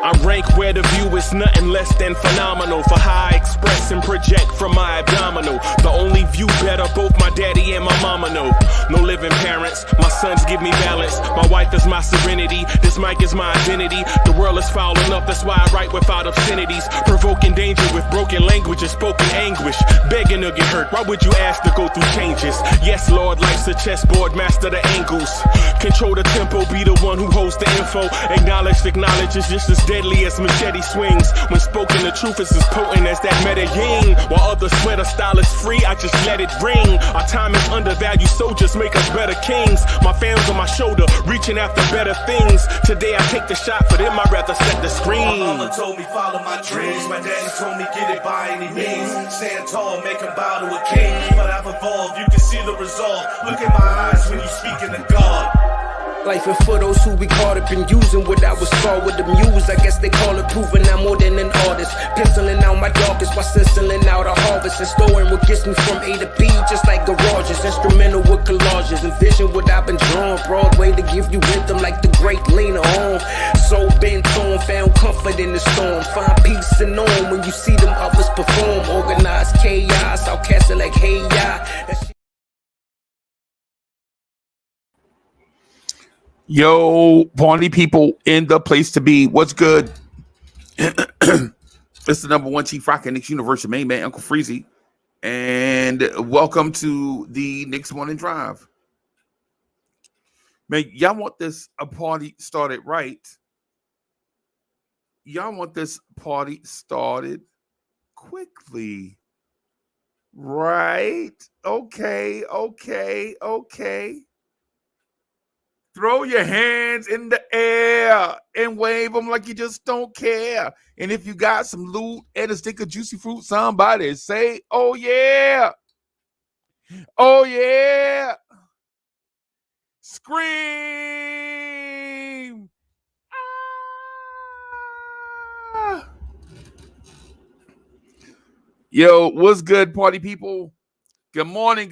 I rank where the view is nothing less than phenomenal for how I express and project from my abdominal. The only view better, both my daddy and my mama know. No living parents, my sons give me balance. My wife is my serenity, this mic is my identity. The world is foul enough, that's why I write without obscenities. Provoking danger with broken language and spoken anguish. Begging to get hurt, why would you ask to go through changes? Yes, Lord, life's a chessboard, master the angles. Control the tempo, be the one who holds the info. Acknowledge is just as deadly as machete swings. When spoken, the truth is as potent as that Medellin. While others swear the style is free, I just let it ring. Our time is undervalued, soldiers make us better kings. My fans on my shoulder, reaching after better things. Today I take the shot, for them I'd rather set the screen. My mama told me follow my dreams. My daddy told me get it by any means. Stand tall, make him bow to a king. But I've evolved, you can see the resolve. Look in my eyes when you speaking to God. Life and for those who be caught up in using what I was scarred with the muse. I guess they call it proving I'm more than an artist. Penciling out my darkest while stenciling out a harvest. And storing what gets me from A to B, just like garages. Instrumental with collages. Envision what I've been drawing. Broadway to give you rhythm like the great Lena Horne. So bent on, found comfort in the storm. Find peace and on when you see them others perform. Organized chaos, outcast it like hey ya. Yo, party people in the place to be. What's good? It's the number one chief rockin' Knicks Universe, main man, Uncle Freezie. And welcome to the Knicks Morning Drive. Man, y'all want this party started right. Y'all want this party started quickly. Right? Okay. Throw your hands in the air and wave them like you just don't care. And if you got some loot and a stick of juicy fruit, somebody say, oh yeah. Oh yeah. Scream. Ah. Yo, what's good, party people? Good morning.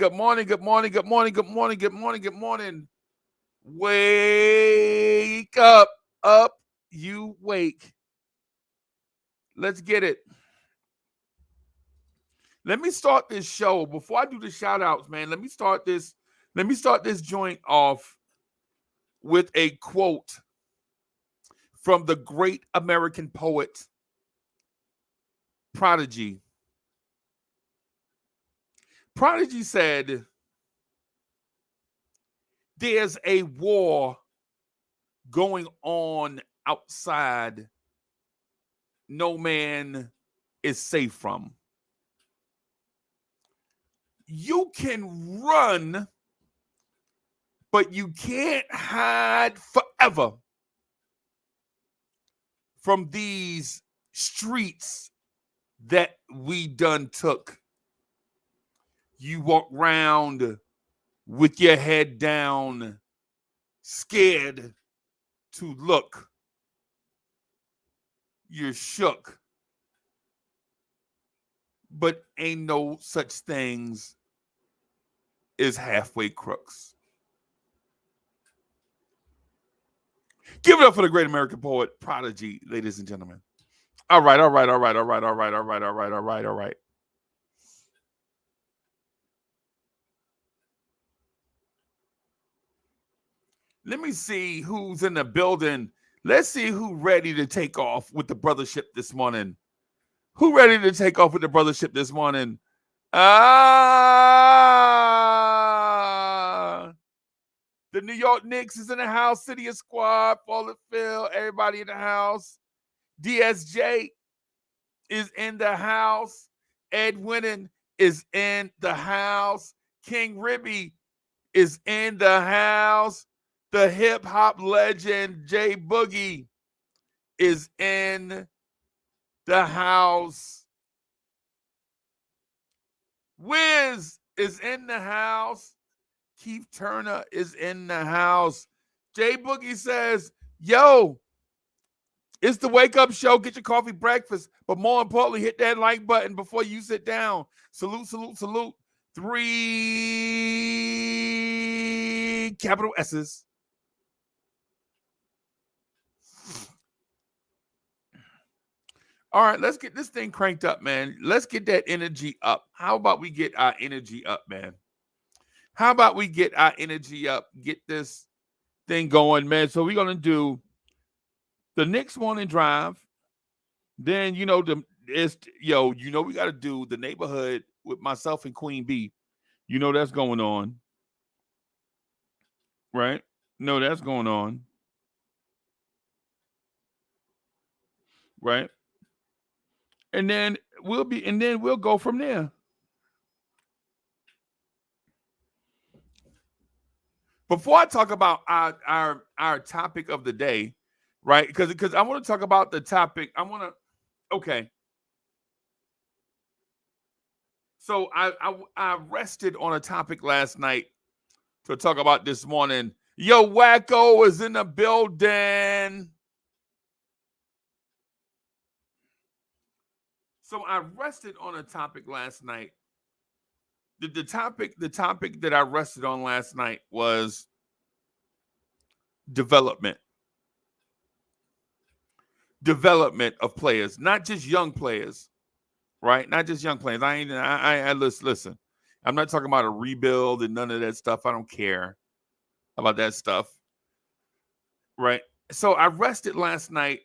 Wake up, you wake. Let's get it. Let me start this show. Before I do the shout outs, man, let me start this joint off with a quote from the great American poet, Prodigy. Prodigy said, there's a war going on outside no man is safe from. You can run, but you can't hide forever from these streets that we done took. You walk around with your head down, scared to look. You're shook. But ain't no such things as halfway crooks. Give it up for the great American poet, Prodigy, ladies and gentlemen. All right. Let me see who's in the building. Let's see who's ready to take off with the brothership this morning. Who ready to take off with the brothership this morning? The New York Knicks is in the house. City of Squad, Fall and Phil, everybody in the house. DSJ is in the house. Ed Winnan is in the house. King Ribby is in the house. The hip-hop legend J Boogie is in the house. Wiz is in the house. Keith Turner is in the house. J Boogie says, yo, It's the wake up show. Get your coffee, breakfast, but more importantly, hit that like button before you sit down. Salute, salute, salute. 3 capital S's. All right, let's get this thing cranked up, man. Let's get that energy up. How about we get our energy up, man? How about we get our energy up? Get this thing going, man. So we're gonna do the Knicks morning drive. Then we got to do the neighborhood with myself and Queen B. That's going on, right? No, that's going on, right? And then we'll go from there. Before I talk about our topic of the day, right? Because I want to talk about the topic. Okay. So I rested on a topic last night to talk about this morning. Yo, Wacko is in the building. So I rested on a topic last night. The topic that I rested on last night was development. Development of players, not just young players, right? Not just young players. Listen. I'm not talking about a rebuild and none of that stuff. I don't care about that stuff, right? So I rested last night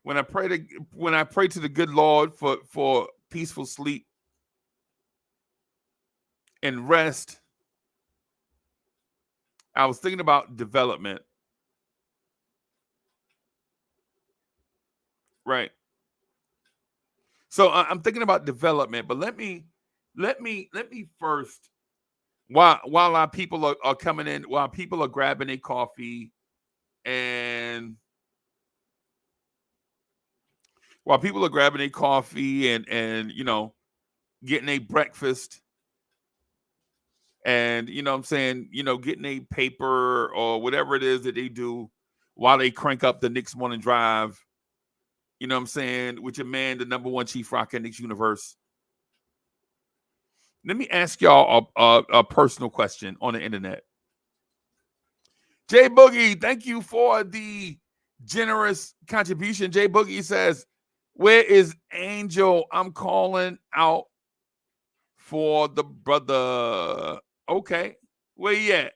when I pray to the good Lord for peaceful sleep and rest. I was thinking about development, right? So I'm thinking about development, but let me first, while our people are coming in, while people are grabbing a coffee, and while people are grabbing a coffee and getting a breakfast, and getting a paper or whatever it is that they do while they crank up the Knicks morning drive, with your man, the number one chief rock in Knicks universe. Let me ask y'all a personal question on the internet. Jay Boogie, thank you for the generous contribution. Jay Boogie says, where is Angel? I'm calling out for the brother. Okay, where you at?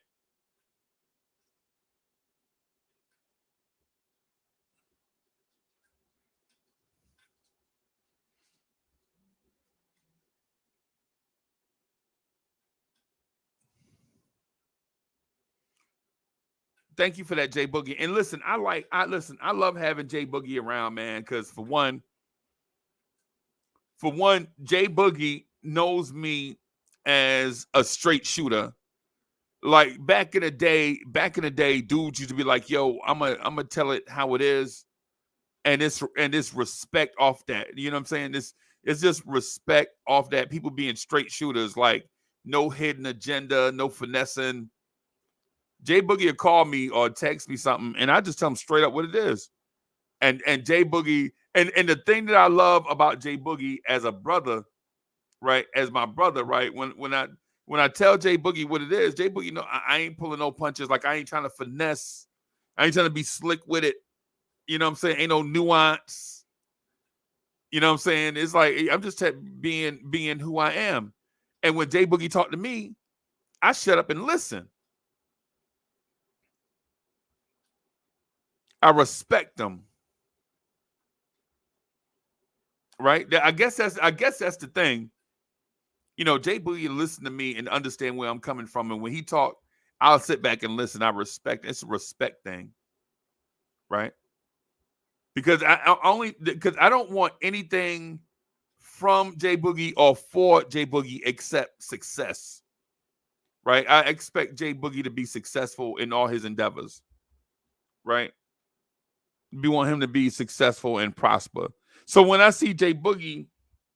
Thank you for that, Jay Boogie. And listen, I love having Jay Boogie around, man, because for one, Jay Boogie knows me as a straight shooter. Like back in the day, dudes used to be like, "Yo, I'm gonna tell it how it is," and it's respect off that. You know what I'm saying? It's just respect off that. People being straight shooters, like no hidden agenda, no finessing. Jay Boogie will call me or text me something, and I just tell him straight up what it is. And Jay Boogie, and the thing that I love about Jay Boogie as a brother, right, as my brother, right, when I tell Jay Boogie what it is, Jay Boogie, I ain't pulling no punches. Like I ain't trying to finesse. I ain't trying to be slick with it. You know what I'm saying? Ain't no nuance. You know what I'm saying? It's like I'm just being who I am. And when Jay Boogie talked to me, I shut up and listen. I respect them. Right? I guess that's the thing. Jay Boogie listen to me and understand where I'm coming from. And when he talk, I'll sit back and listen. I respect. It's a respect thing. Right? Because I don't want anything from Jay Boogie or for Jay Boogie except success. Right? I expect Jay Boogie to be successful in all his endeavors. Right? We want him to be successful and prosper. So when I see Jay Boogie,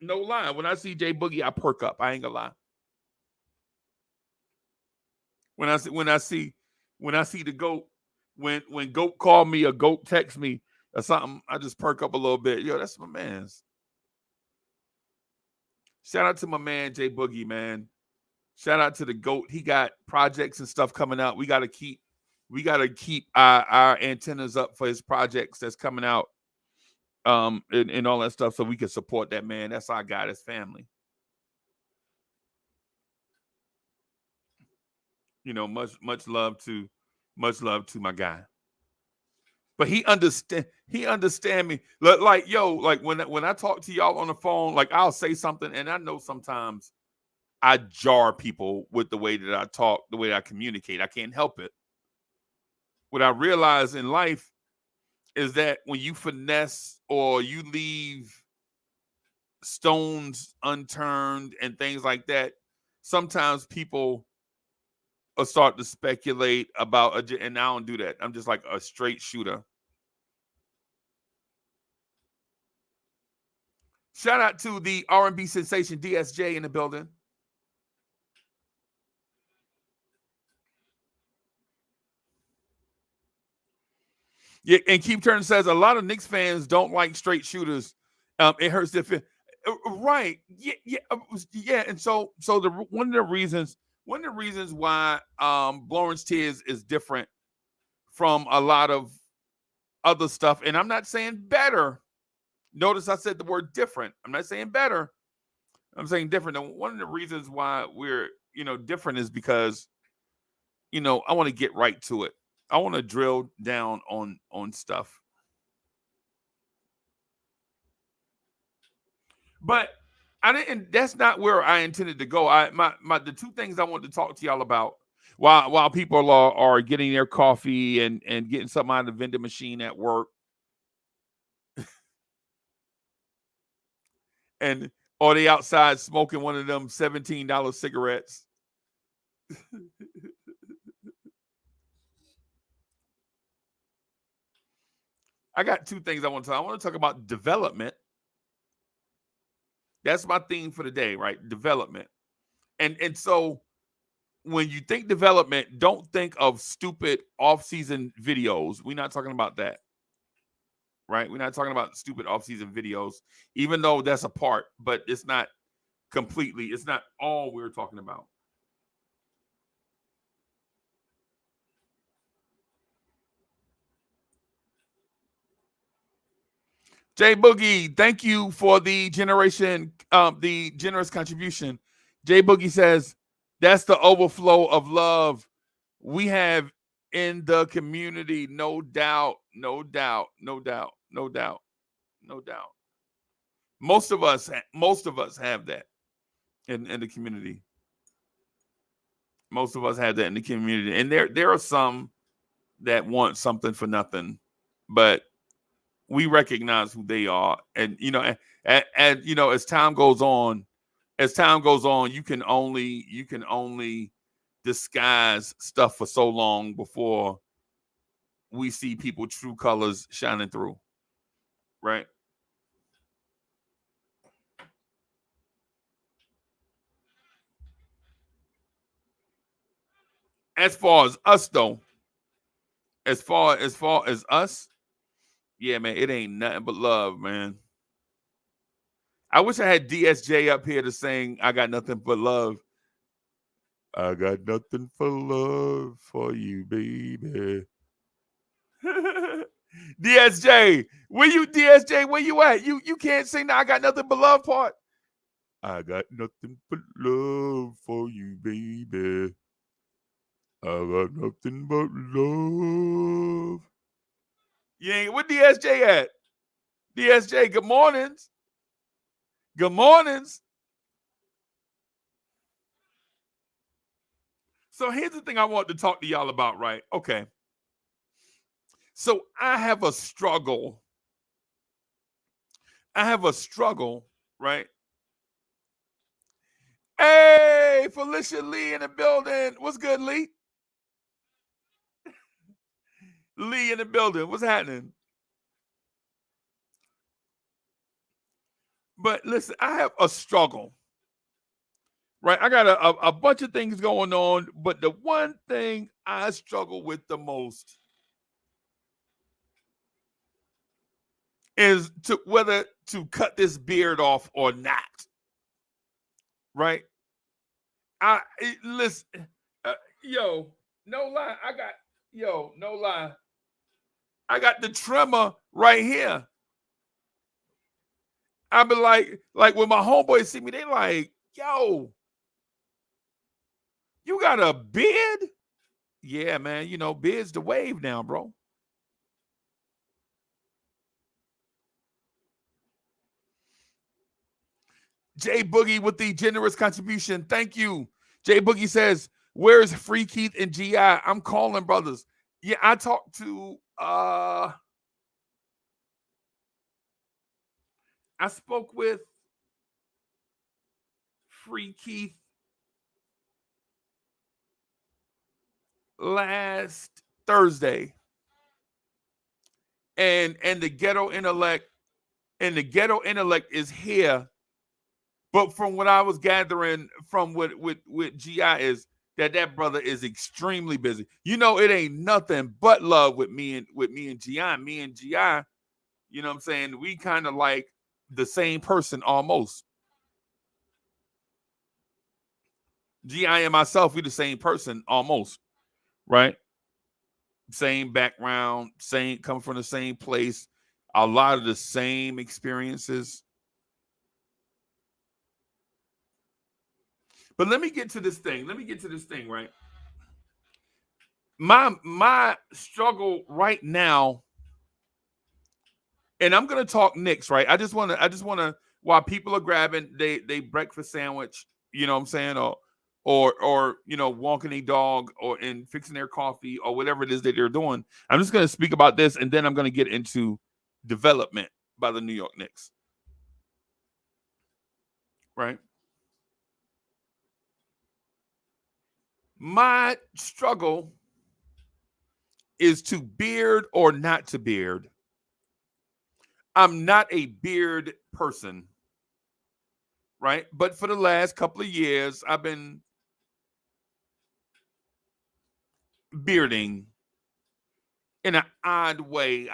no lie, when I see Jay Boogie, I perk up. I ain't gonna lie. When I see the GOAT, when Goat called me or Goat text me or something, I just perk up a little bit. Yo, that's my man's. Shout out to my man Jay Boogie, man. Shout out to the GOAT. He got projects and stuff coming out. We gotta keep our antennas up for his projects that's coming out. And all that stuff so we can support that man. That's our guy, that's family. You know, much love to my guy. But he understand me. Like, yo, like when I talk to y'all on the phone, like I'll say something, and I know sometimes I jar people with the way that I talk, the way that I communicate. I can't help it. What I realize in life is that when you finesse or you leave stones unturned and things like that, sometimes people will start to speculate about, and I don't do that. I'm just like a straight shooter. Shout out to the R&B sensation DSJ in the building. Yeah, and Keep Turning says a lot of Knicks fans don't like straight shooters. It hurts their feelings. Right? Yeah. And so one of the reasons why Blorange Tears is different from a lot of other stuff, and I'm not saying better. Notice I said the word different. I'm not saying better. I'm saying different. And one of the reasons why we're different is because I want to get right to it. I want to drill down on stuff. But that's not where I intended to go. The two things I wanted to talk to y'all about while people are getting their coffee and getting something out of the vending machine at work. And or they outside smoking one of them $17 cigarettes. I got two things I want to talk. I want to talk about development. That's my theme for the day, right? Development. And so when you think development, don't think of stupid off-season videos. We're not talking about that. Right? We're not talking about stupid off-season videos, even though that's a part, but it's not completely, it's not all we're talking about. Jay Boogie, thank you for the generous contribution. Jay Boogie says, that's the overflow of love we have in the community. No doubt. Most of us have that in the community. Most of us have that in the community. And there are some that want something for nothing, but we recognize who they are. And as time goes on, you can only disguise stuff for so long before we see people true colors shining through. Right? As far as us though, as far as us, yeah, man, it ain't nothing but love, man. I wish I had DSJ up here to sing I Got Nothing But Love. I got nothing for love for you, baby. DSJ, where you at? You can't sing the I Got Nothing But Love part. I got nothing but love for you, baby. I got nothing but love. Yeah, where DSJ at? DSJ, good mornings. Good mornings. So here's the thing I want to talk to y'all about, right? Okay. So I have a struggle, right? Hey, Felicia Lee in the building. What's good, Lee? Lee in the building. What's happening? But listen, I have a struggle, right? I got a bunch of things going on, but the one thing I struggle with the most is to whether to cut this beard off or not. Right? Listen, yo, no lie, no lie. I got the trimmer right here. I be like when my homeboys see me, they like, yo, you got a beard? Yeah, man, beard's the wave now, bro. Jay Boogie with the generous contribution. Thank you. Jay Boogie says, where's Free Keith and GI? I'm calling, brothers. Yeah, I talked to I spoke with Free Keith last Thursday. And the ghetto intellect is here. But from what I was gathering from with GI is that brother is extremely busy. It ain't nothing but love with me and GI. Me and GI, you know what I'm saying? We kind of like the same person almost. GI and myself, we the same person almost, right? Same background, come from the same place, a lot of the same experiences. But let me get to this thing. Right? My struggle right now, and I'm gonna talk Knicks, right? I just wanna while people are grabbing they breakfast sandwich, you know what I'm saying, or walking a dog and fixing their coffee or whatever it is that they're doing. I'm just gonna speak about this, and then I'm gonna get into development by the New York Knicks. Right? My struggle is to beard or not to beard. I'm not a beard person, right? But for the last couple of years, I've been bearding in an odd way.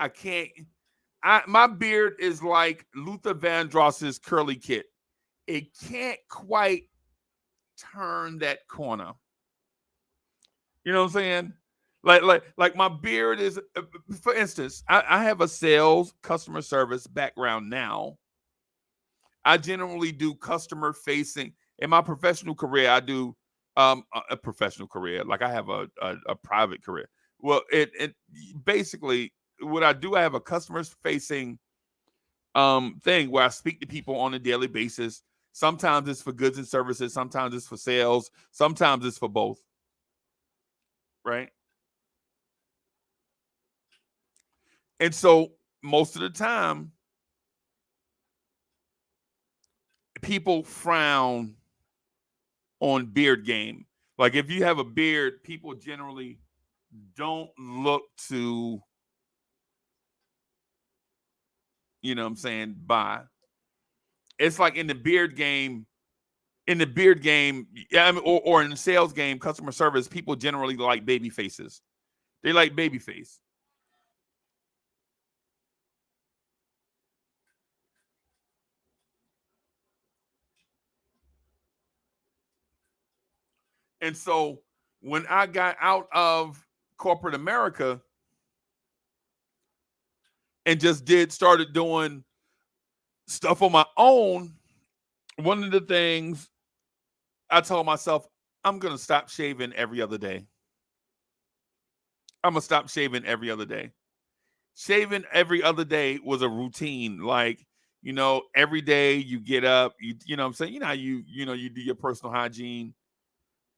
My beard is like Luther Vandross's curly kit. It can't quite turn that corner. You know what I'm saying? Like my beard is, for instance, I have a sales customer service background now. I generally do customer facing. In my professional career, I do a professional career. Like I have a private career. Well, it basically what I do, I have a customer facing thing where I speak to people on a daily basis. Sometimes it's for goods and services, sometimes it's for sales, sometimes it's for both. Right? And so most of the time, people frown on beard game. Like if you have a beard, people generally don't look to, you know what I'm saying, buy. It's like in the beard game, yeah, I mean, or in the sales game, customer service, people generally like baby faces. They like baby face. And so when I got out of corporate America and just started doing stuff on my own, one of the things I told myself, I'm going to stop shaving every other day. I'm going to stop shaving every other day. Shaving every other day was a routine. Like, every day you get up, you know what I'm saying? You know how you do your personal hygiene,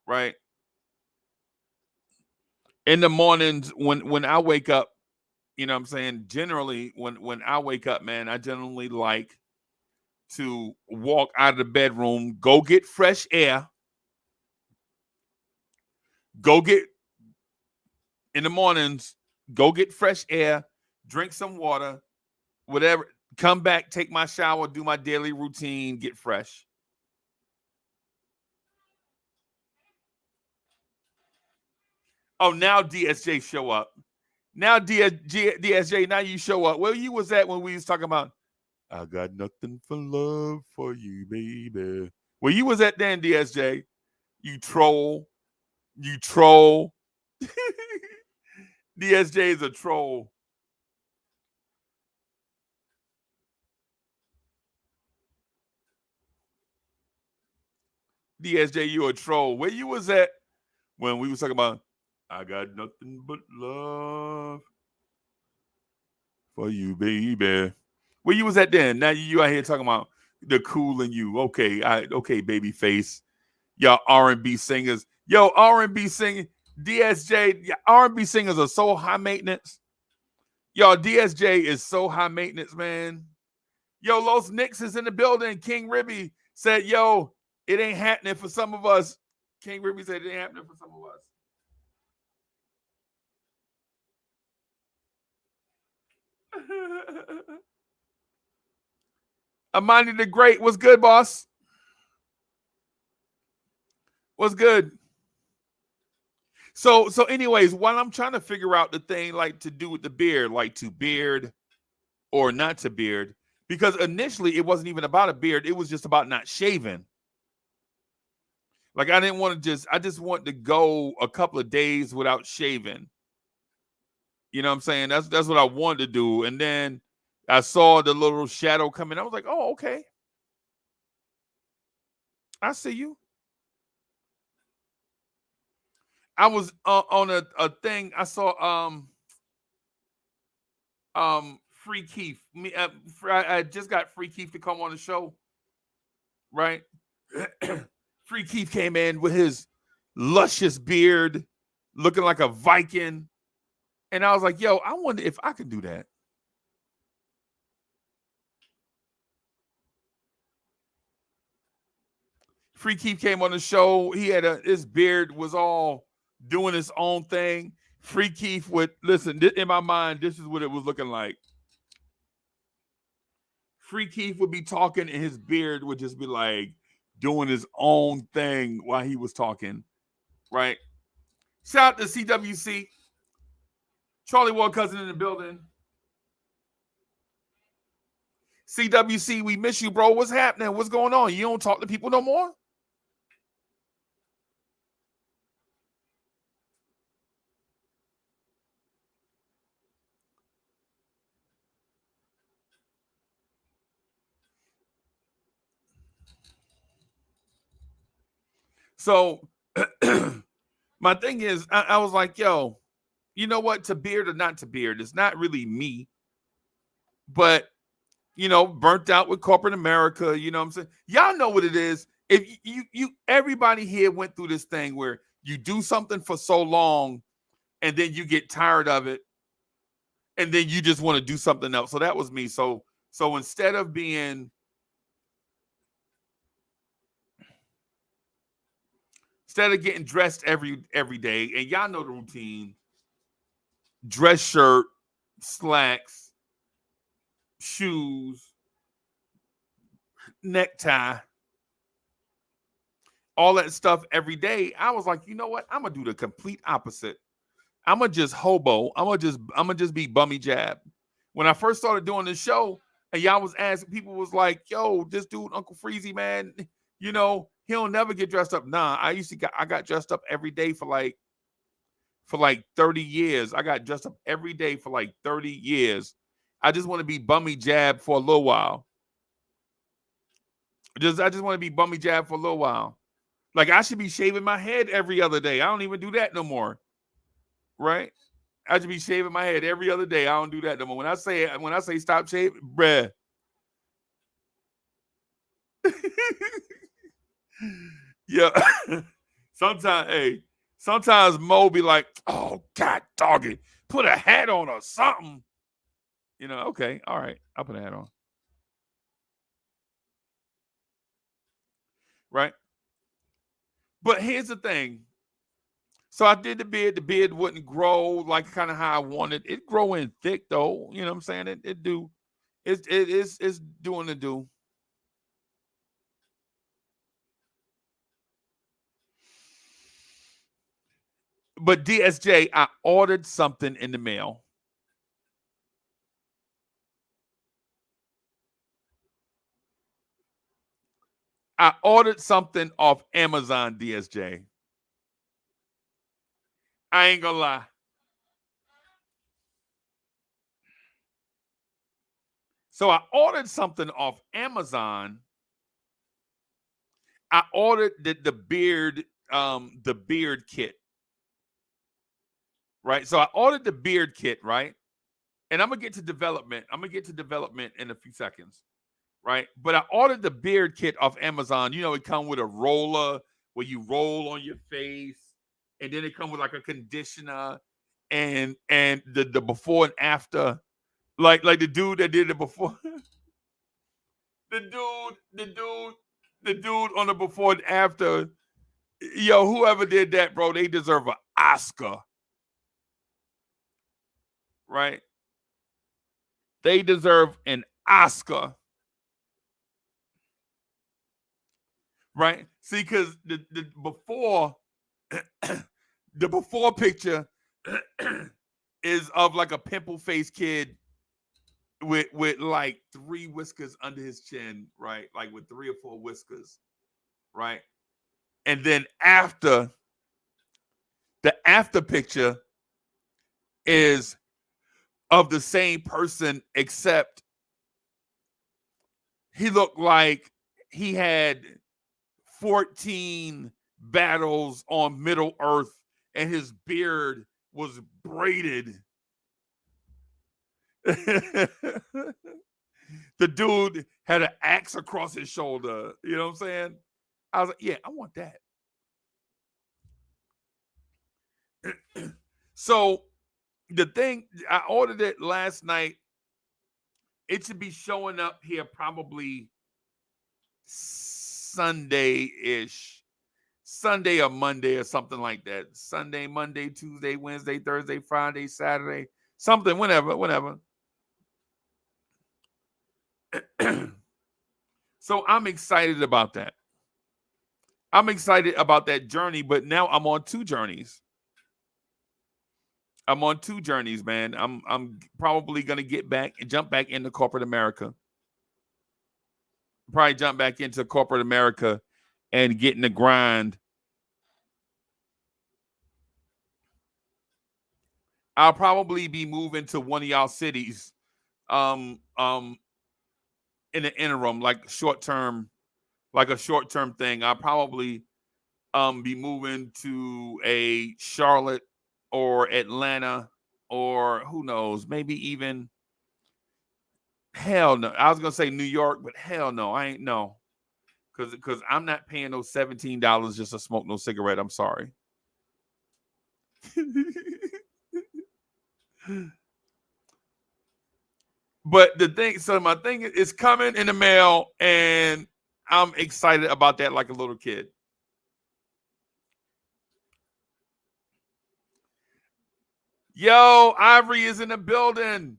right? In the mornings when I wake up, you know what I'm saying? Generally, when I wake up, man, I generally like to walk out of the bedroom, go get fresh air, go get in the mornings, go get fresh air, drink some water, whatever, come back, take my shower, do my daily routine, get fresh. Oh, now DSJ show up. Now DSJ, now you show up. Where you was at when we was talking about I got nothing for love for you, baby. Where you was at then, DSJ? You troll. You troll. DSJ is a troll. DSJ, you a troll. Where you was at when we was talking about I got nothing but love for you, baby. Where you was at then? Now you out here talking about the cool in you. Okay, okay, baby face. Y'all R&B singers. Yo, R&B singing. DSJ, R&B singers are so high maintenance. Y'all, DSJ is so high maintenance, man. Yo, Los Knicks is in the building. King Ribby said, yo, it ain't happening for some of us. King Ribby said it ain't happening for some of us. Amani the Great, what's good, boss? What's good? So anyways, while I'm trying to figure out the thing like to do with the beard, like to beard or not to beard, because initially it wasn't even about a beard, it was just about not shaving. Like I didn't want to I just want to go a couple of days without shaving. You know what I'm saying? That's what I wanted to do. And then I saw the little shadow coming. I was like, oh, okay. I see you. I was on a thing. I saw Free Keith. I just got Free Keith to come on the show, right? Free Keith came in with his luscious beard, looking like a Viking, and I was like, "Yo, I wonder if I could do that." Free Keith came on the show. He had his beard was all doing his own thing. Free Keith would listen. In my mind, this is what it was looking like. Free Keith would be talking, and his beard would just be like doing his own thing while he was talking, right? Shout out to CWC. Charlie Ward Cousin in the building. CWC, we miss you, bro. What's happening? What's going on? You don't talk to people no more? So my thing is, I was like, yo, you know what? To beard or not to beard, it's not really me. But, you know, burnt out with corporate America, you know what I'm saying? Y'all know what it is. If you everybody here went through this thing where you do something for so long and then you get tired of it and then you just want to do something else. So that was me. So instead of getting dressed every day, and y'all know the routine, dress shirt, slacks, shoes, necktie, all that stuff every day, I was like, you know what? I'm gonna do the complete opposite. I'm gonna just hobo. I'm gonna just be bummy jab. When I first started doing this show, and y'all was asking, people was like, yo, this dude, Uncle Freezie, man, you know, he'll never get dressed up. Nah, I got dressed up every day for like 30 years. I got dressed up every day for like 30 years. I just want to be bummy jab for a little while. I just want to be bummy jab for a little while. Like I should be shaving my head every other day. I don't even do that no more. Right? I should be shaving my head every other day. I don't do that no more. When I say stop shaving, bruh. Yeah. Sometimes Mo be like, oh God dog it. Put a hat on or something. You know, okay, all right. I'll put a hat on. Right? But here's the thing. So I did the beard. The beard wouldn't grow like kind of how I wanted. It grow in thick though. You know what I'm saying? It do. It's doing the do. But DSJ, I ordered something in the mail. I ordered something off Amazon, DSJ. I ain't gonna lie. So I ordered something off Amazon. I ordered the beard kit. Right. So I ordered the beard kit, right? And I'm gonna get to development. I'm gonna get to development in a few seconds. Right. But I ordered the beard kit off Amazon. You know, it comes with a roller where you roll on your face, and then it comes with like a conditioner and the before and after. Like the dude that did it before. the dude on the before and after. Yo, whoever did that, bro, they deserve an Oscar. Right? They deserve an Oscar. Right? See, because the before the before picture is of like a pimple faced kid with like 3 whiskers under his chin, right? Like with 3 or 4 whiskers, right? And then the after picture is of the same person, except he looked like he had 14 battles on Middle Earth and his beard was braided. The dude had an axe across his shoulder. You know what I'm saying? I was like, yeah, I want that. So the thing, I ordered it last night. It should be showing up here probably Sunday-ish. Sunday or Monday or something like that. Sunday, Monday, Tuesday, Wednesday, Thursday, Friday, Saturday, something, whenever. So I'm excited about that. I'm excited about that journey, but now I'm on 2 journeys. I'm on 2 journeys, man. I'm probably gonna jump back into corporate America. Probably jump back into corporate America and get in the grind. I'll probably be moving to one of y'all cities in the interim, like a short term thing. I'll probably be moving to a Charlotte or Atlanta, or who knows, maybe even hell no. I was gonna say New York, but hell no, I ain't no. Cause I'm not paying those $17 just to smoke no cigarette. I'm sorry. But my thing is coming in the mail, and I'm excited about that like a little kid. Yo, Ivory is in the building.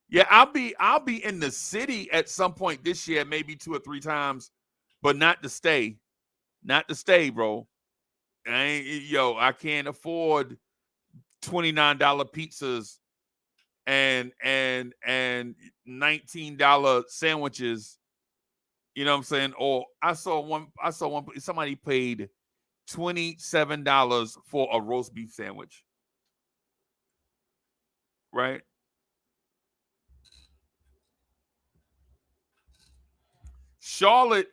Yeah, I'll be in the city at some point this year, maybe 2 or 3 times, but not to stay. Not to stay, bro. I can't afford $29 pizzas and $19 sandwiches. You know what I'm saying? Or I saw one somebody paid $27 for a roast beef sandwich. Right? Charlotte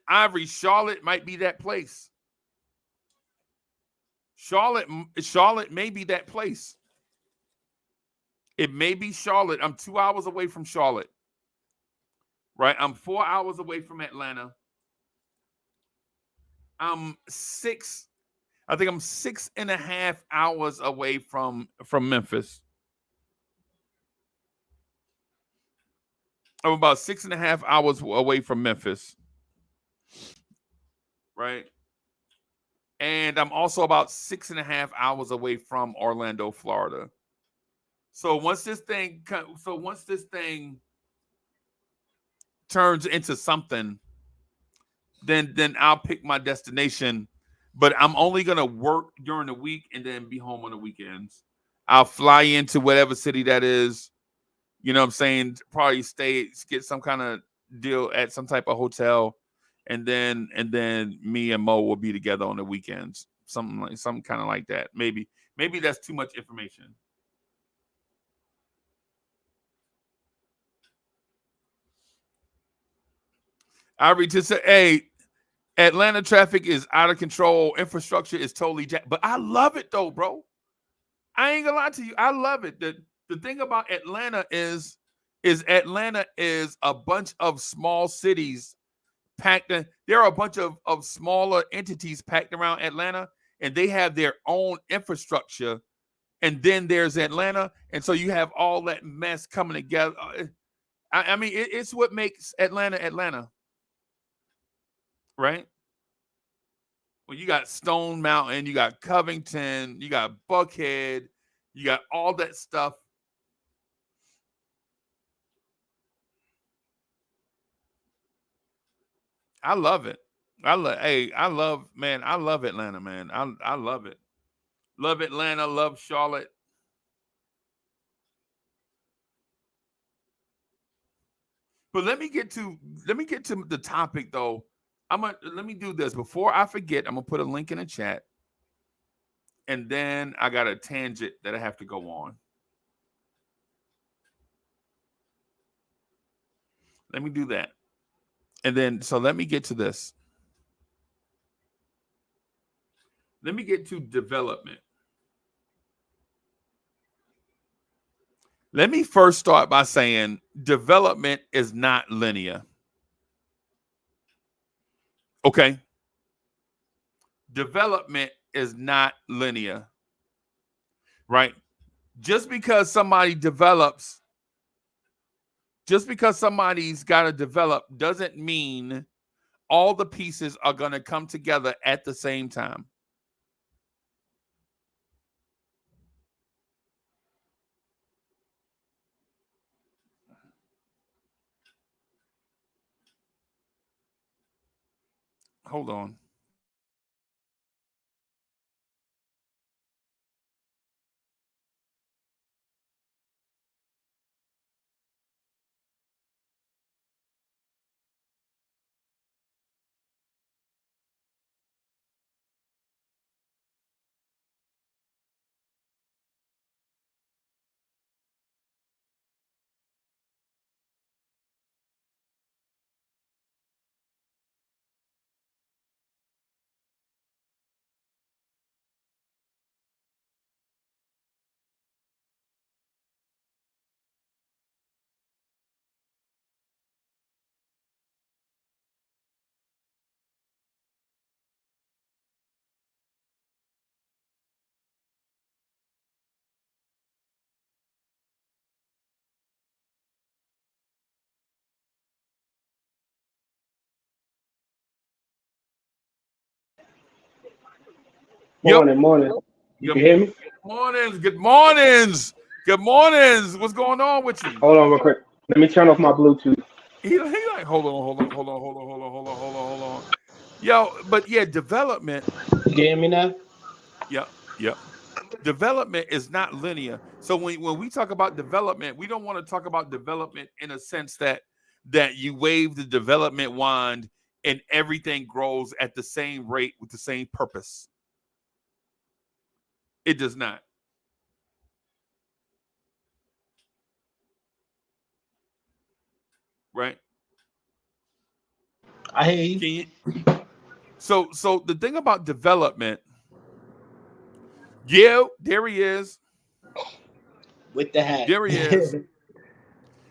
might be that place. Charlotte may be that place. It may be Charlotte. I'm 2 hours away from Charlotte. Right? I'm 4 hours away from Atlanta. I'm 6.5 hours away from Memphis. I'm about 6.5 hours away from Memphis. Right? And I'm also about 6.5 hours away from Orlando, Florida. So once this thing turns into something, then I'll pick my destination but I'm only gonna work during the week and then be home on the weekends. I'll fly into whatever city that is. You know what I'm saying? Probably stay, get some kind of deal at some type of hotel, and then me and Mo will be together on the weekends. Something kind of like that. Maybe that's too much information. I read to say, hey, Atlanta traffic is out of control. Infrastructure is totally jacked. But I love it though, bro. I ain't gonna lie to you. I love it. The thing about Atlanta is Atlanta is a bunch of small cities packed in. There are a bunch of smaller entities packed around Atlanta, and they have their own infrastructure. And then there's Atlanta, and so you have all that mess coming together. I mean, it's what makes Atlanta Atlanta, right? Well, you got Stone Mountain, you got Covington, you got Buckhead, you got all that stuff. I love it. I love Atlanta, man. I love it. Love Atlanta, love Charlotte. But let me get to the topic though. Let me do this before I forget. I'm gonna put a link in the chat, and then I got a tangent that I have to go on. Let me do that, and then so let me get to this. Let me get to development. Let me first start by saying development is not linear. Okay. Development is not linear, right? Just because somebody's got to develop doesn't mean all the pieces are going to come together at the same time. Hold on. Yep. Morning. You Good can hear me? mornings. Good mornings. Good mornings. What's going on with you? Hold on real quick. Let me turn off my Bluetooth. He like, hold on. Yo, but yeah, development. You can hear me now? Yep. Development is not linear. So when we talk about development, we don't want to talk about development in a sense that you wave the development wand and everything grows at the same rate with the same purpose. It does not. Right? I hear you. Can you? So the thing about development, yeah, there he is. With the hat. There he is.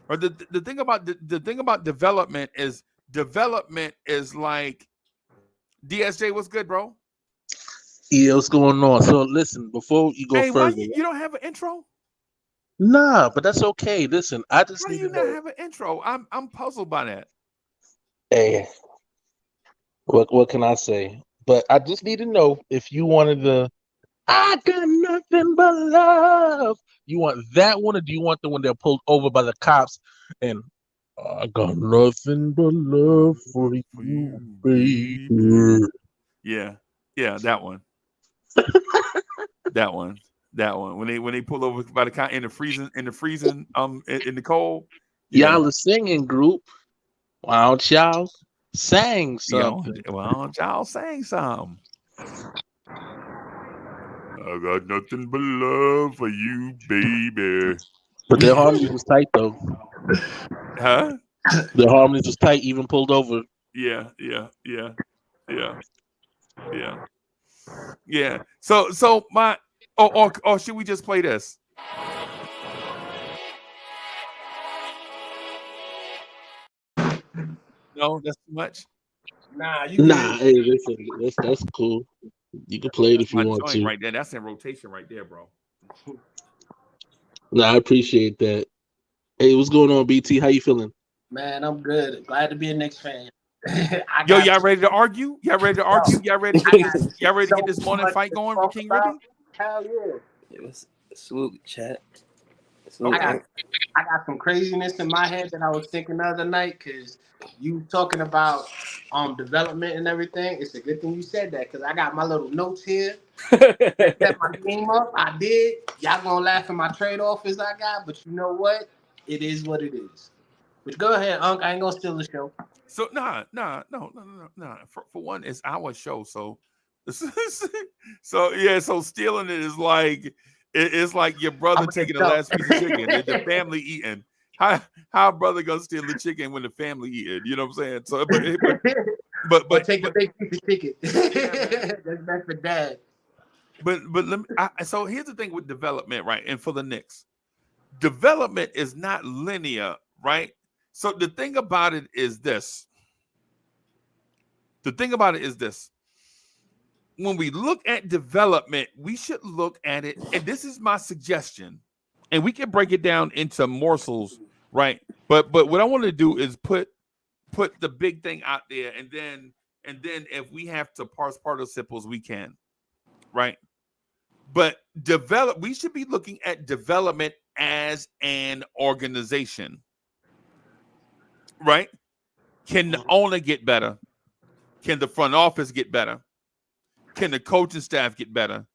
Or the thing about the thing about development is like DSJ. What's good, bro? Yeah, what's going on? So listen, before you go Hey, why further, you don't have an intro? nah, but that's okay. Listen, I just Why do need you to not know. have an intro? I'm puzzled by that. Hey, what can I say? But I just need to know if you wanted the I got nothing but love. You want that one, or do you want the one they're pulled over by the cops and I got nothing but love for For you, you, baby? baby. Yeah. Yeah, that one. that one. When they pull over by the in the freezing in the cold. Yeah. Y'all a singing group. Why don't y'all sang Yo, something? well, y'all saying something. I got nothing but love for you, baby. But their harmonies was tight though. Huh? Their harmonies was tight, even pulled over. Yeah. So my or should we just play this? No, that's too much. Nah, you Nah, good. hey, listen, that's cool. You can play it That's if you my want joint to. right there. That's in rotation right there, bro. Nah, I appreciate that. Hey, what's going on, BT? How you feeling? Man, I'm good. Glad to be a Knicks fan. I Yo, got y'all ready to argue? Y'all ready to argue? Y'all ready to I get got this? Y'all ready to get so this morning much fight to going, talk King about. Ribby? Hell yeah. It was swoop chat. I Swoop. Okay. got some craziness in my head that I was thinking the other night because you talking about development and everything. It's a good thing you said that because I got my little notes here. Set my game up. I did. Y'all gonna laugh at my trade offers I got, but you know what? It is what it is. But go ahead, Unc. I ain't gonna steal the show. So no. For one, it's our show, so so stealing it is like it's like your brother I'm gonna taking the tell. last piece of chicken, the family eating. How brother gonna steal the chicken when the family eating? You know what I'm saying? So or take the but big piece of chicken. yeah, man. That's for dad. But let me, so here's the thing with development, right? And for the Knicks, development is not linear, right? So the thing about it is this. When we look at development, we should look at it, and this is my suggestion, and we can break it down into morsels, right? But what I want to do is put the big thing out there, and then if we have to parse participles, we can, right? But we should be looking at development as an organization, right? Can the owner get better? Can the front office get better? Can the coaching staff get better?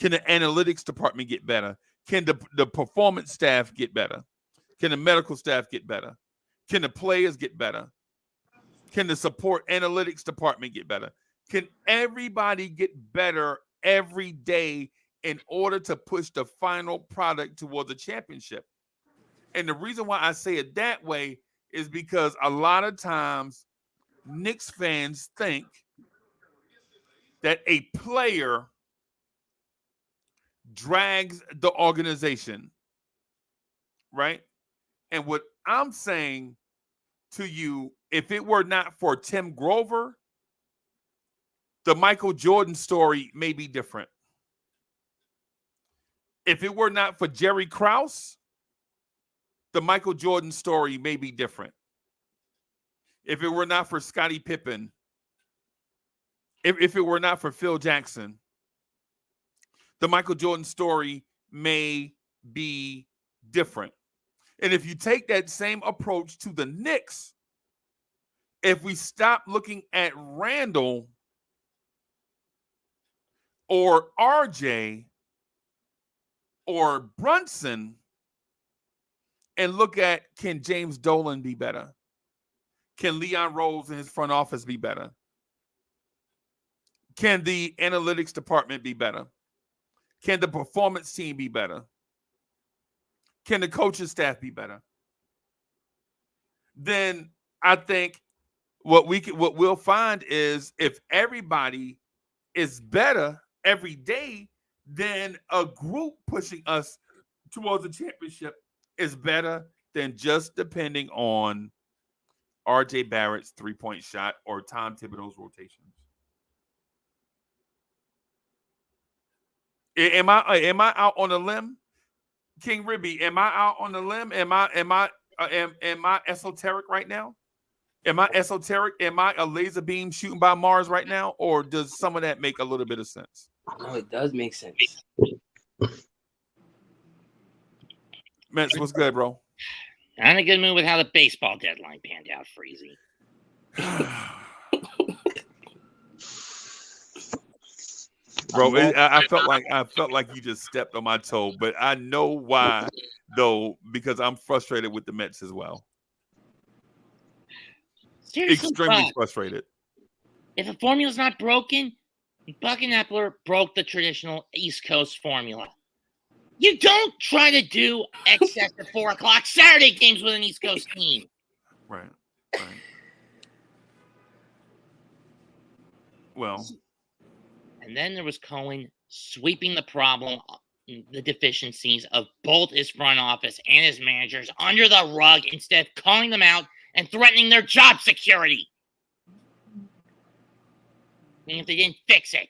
Can the analytics department get better? Can the performance staff get better? Can the medical staff get better? Can the players get better? Can the support analytics department get better? Can everybody get better every day in order to push the final product towards a championship? And the reason why I say it that way is because a lot of times Knicks fans think that a player drags the organization, right? And what I'm saying to you, if it were not for Tim Grover, the Michael Jordan story may be different. If it were not for Jerry Krause, the Michael Jordan story may be different. If it were not for Scottie Pippen, if it were not for Phil Jackson, the Michael Jordan story may be different. And if you take that same approach to the Knicks, if we stop looking at Randall or RJ or Brunson and look at, can James Dolan be better? Can Leon Rose and his front office be better? Can the analytics department be better? Can the performance team be better? Can the coaching staff be better? Then I think what we'll find is if everybody is better every day, then a group pushing us towards a championship is better than just depending on RJ Barrett's 3-point shot or Tom Thibodeau's rotations. Am I out on a limb, King Ribby? Am I out on a limb? Am I esoteric right now? Am I esoteric? Am I a laser beam shooting by Mars right now? Or does some of that make a little bit of sense? No, it does make sense. Mets, what's good, bro? I'm in a good mood with how the baseball deadline panned out, Freezie. Bro, I felt like you just stepped on my toe, but I know why though, because I'm frustrated with the Mets as well. Seriously, Extremely Buck, frustrated. if a formula's not broken, Buck and Epler broke the traditional East Coast formula. You don't try to do excess at 4 o'clock Saturday games with an East Coast team. Right. Well, and then there was Cohen sweeping the problem, the deficiencies of both his front office and his managers under the rug instead of calling them out and threatening their job security. And if they didn't fix it.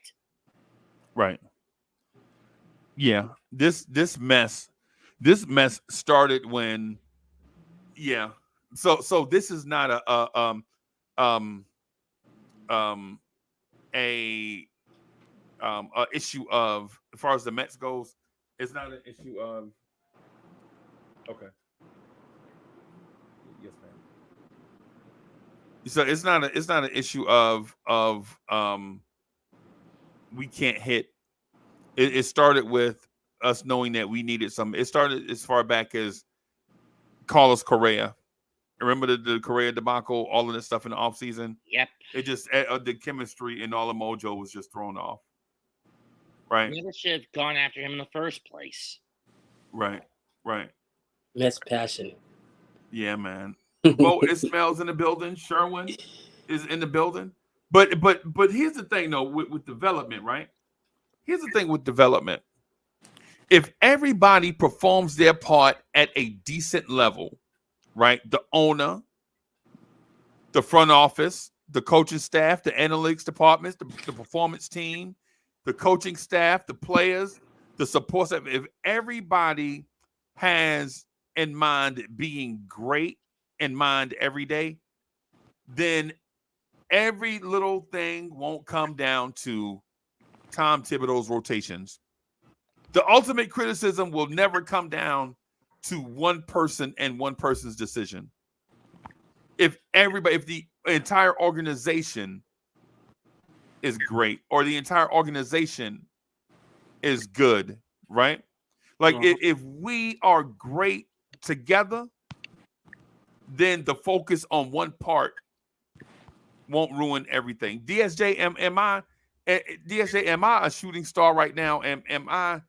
Right. Yeah. This mess started when, yeah. So this is not a issue of, as far as the Mets goes, it's not an issue of. Okay. Yes, ma'am. So it's not an issue of we can't hit. It started with us knowing that we needed some. It started as far back as Carlos Correa. Remember the Correa debacle, all of this stuff in the offseason? Yep. It just the chemistry and all the mojo was just thrown off. Right. Never should have gone after him in the first place. Right. Mets passionate. Yeah, man. Bo Ismail's in the building. Sherwin is in the building. But here's the thing, though, with development, right? Here's the thing with development. If everybody performs their part at a decent level, right? The owner, the front office, the coaching staff, the analytics departments, the performance team, the coaching staff, the players, the support staff. If everybody has in mind being great in mind every day, then every little thing won't come down to Tom Thibodeau's rotations. The ultimate criticism will never come down to one person and one person's decision. If the entire organization is great or the entire organization is good, right? Like if we are great together, then the focus on one part won't ruin everything. DSJ, am I a shooting star right now? Am I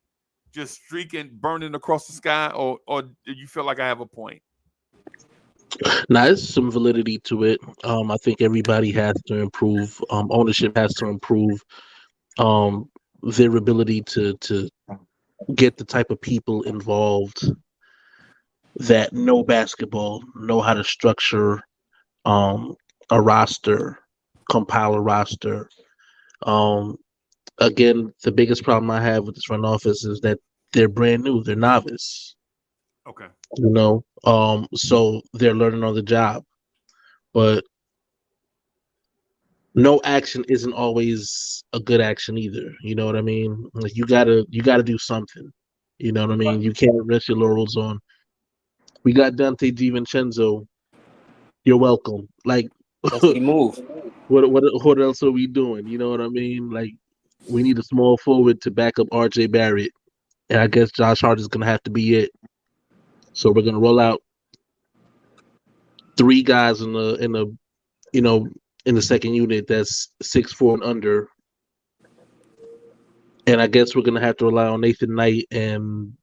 just streaking, burning across the sky, or do you feel like I have a point? Now, there's some validity to it. I think everybody has to improve. Ownership has to improve their ability to get the type of people involved that know basketball, know how to structure a roster, compile a roster. Again, the biggest problem I have with this front office is that they're brand new. They're novice. Okay. So they're learning on the job. But no action isn't always a good action either. You know what I mean? Like you gotta do something. You know what I mean? You can't rest your laurels on. We got Dante DiVincenzo. You're welcome. Like, That's the move. what else are we doing? You know what I mean? Like, we need a small forward to back up RJ Barrett, and I guess Josh Hart is gonna have to be it. So we're gonna roll out 3 guys in the second unit that's 6'4" and under, and I guess we're gonna have to rely on Nathan Knight and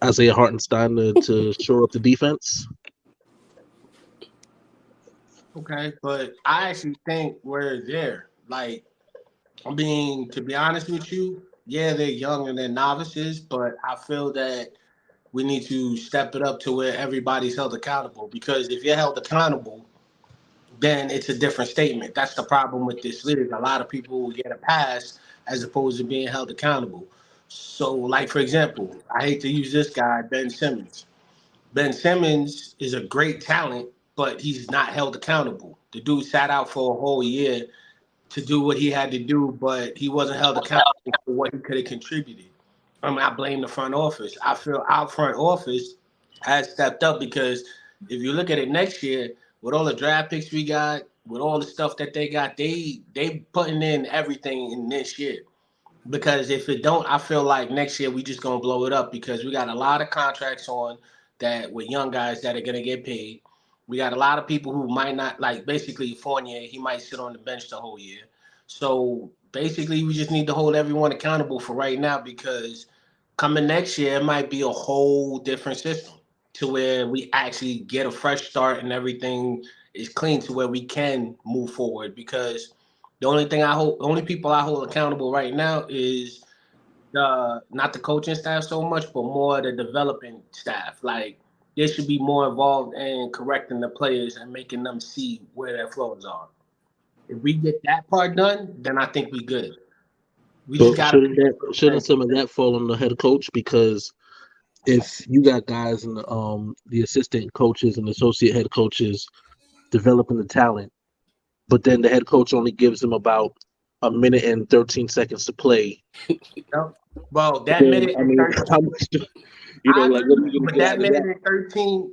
Isaiah Hartenstein to shore up the defense. Okay, but I actually think we're there. Like, I mean, to be honest with you, yeah, they're young and they're novices, but I feel that we need to step it up to where everybody's held accountable. Because if you're held accountable, then it's a different statement. That's the problem with this league. A lot of people will get a pass as opposed to being held accountable. So, like, for example, I hate to use this guy, Ben Simmons. Ben Simmons is a great talent, but he's not held accountable. The dude sat out for a whole year to do what he had to do, but he wasn't held accountable for what he could have contributed. I mean, I blame the front office. I feel our front office has stepped up because if you look at it next year, with all the draft picks we got, with all the stuff that they got, they putting in everything in this year. Because if it don't, I feel like next year we just gonna blow it up because we got a lot of contracts on that with young guys that are gonna get paid. We got a lot of people who might not like basically Fournier, he might sit on the bench the whole year. So basically we just need to hold everyone accountable for right now because coming next year it might be a whole different system to where we actually get a fresh start and everything is clean to where we can move forward because only people I hold accountable right now is the not the coaching staff so much, but more the developing staff. Like they should be more involved in correcting the players and making them see where their flaws are. If we get that part done, then I think we good. We just But gotta make shouldn't some of that fall on the head coach? Because if you got guys in the assistant coaches and associate head coaches developing the talent, but then the head coach only gives them about a minute and 13 seconds to play. well, that Then minute I and mean, 13. how much? I Like agree what are with you you, gonna but get out of that?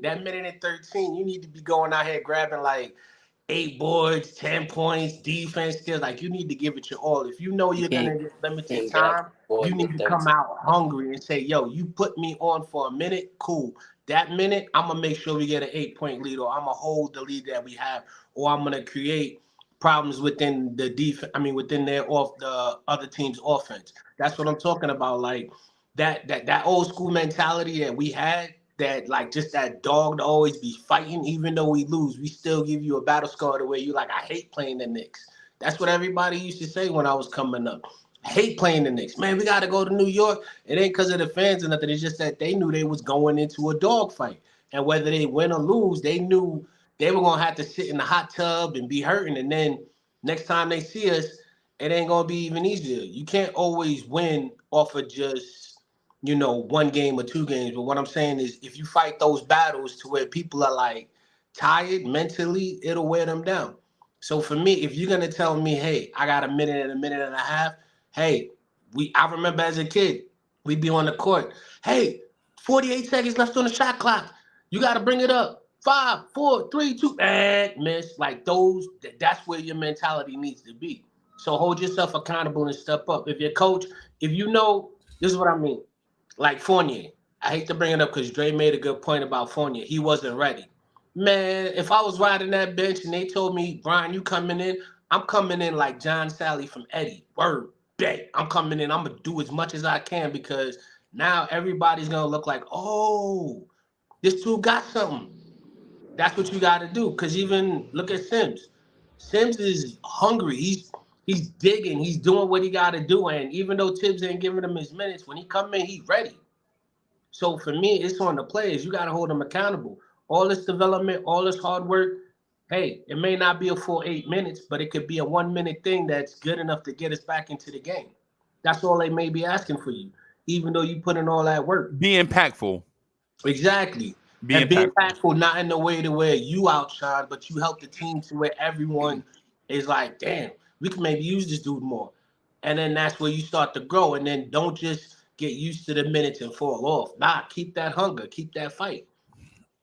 that minute and 13, you need to be going out here grabbing like 8 boards, 10 points, defense skills. Like you need to give it your all. If you know you're Can't gonna get limited can't grab time, more you than need to come 13. out hungry and say, yo, you put me on for a minute, cool. That minute, I'm gonna make sure we get an 8 point lead, or I'm gonna hold the lead that we have, or I'm gonna create problems within the defense. I mean, within their off the other team's offense. That's what I'm talking about. Like that old school mentality that we had, that like just that dog to always be fighting, even though we lose, we still give you a battle scar the way you like, I hate playing the Knicks. That's what everybody used to say when I was coming up. I hate playing the Knicks. Man, we gotta go to New York. It ain't because of the fans or nothing. It's just that they knew they was going into a dog fight. And whether they win or lose, they knew they were gonna have to sit in the hot tub and be hurting. And then next time they see us, it ain't gonna be even easier. You can't always win off of just one game or 2 games. But what I'm saying is if you fight those battles to where people are like tired mentally, it'll wear them down. So for me, if you're gonna tell me, hey, I got a minute and a half, hey, I remember as a kid, we'd be on the court. Hey, 48 seconds left on the shot clock. You gotta bring it up. 5, 4, 3, 2, and miss. Like those, that's where your mentality needs to be. So hold yourself accountable and step up. If your coach, if you know, this is what I mean. Like Fournier, I hate to bring it up because Dre made a good point about Fournier. He wasn't ready. Man, if I was riding that bench and they told me, Brian, you coming in, I'm coming in like John Sally from Eddie. Word, bet. I'm coming in. I'm going to do as much as I can because now everybody's going to look like, oh, this dude got something. That's what you got to do. Because even look at Sims. Sims is hungry. He's digging. He's doing what he got to do. And even though Tibbs ain't giving him his minutes, when he come in, he's ready. So for me, it's on the players. You got to hold them accountable. All this development, all this hard work. Hey, it may not be a full 8 minutes, but it could be a 1 minute thing that's good enough to get us back into the game. That's all they may be asking for you, even though you put in all that work. Be impactful. Exactly. Be And be impactful. impactful, not in the way to where you outshine, but you help the team to where everyone is like, damn, we can maybe use this dude more. And then that's where you start to grow. And then don't just get used to the minutes and fall off. Nah, keep that hunger, keep that fight.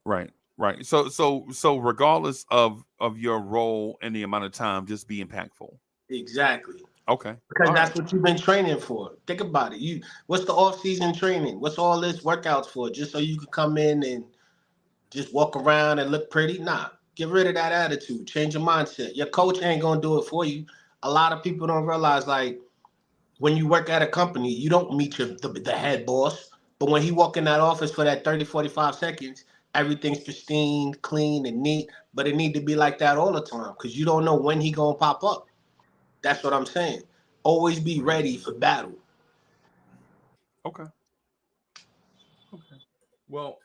Right. Right. So regardless of your role and the amount of time, just be impactful. Exactly. Okay. Because All that's right. what you've been training for. Think about it. What's the off-season training? What's all this workouts for? Just so you can come in and just walk around and look pretty? Nah, get rid of that attitude. Change your mindset. Your coach ain't gonna do it for you. A lot of people don't realize, like, when you work at a company, you don't meet the head boss. But when he walk in that office for that 30, 45 seconds, everything's pristine, clean, and neat. But it need to be like that all the time because you don't know when he gonna pop up. That's what I'm saying. Always be ready for battle. Okay. Okay. Well,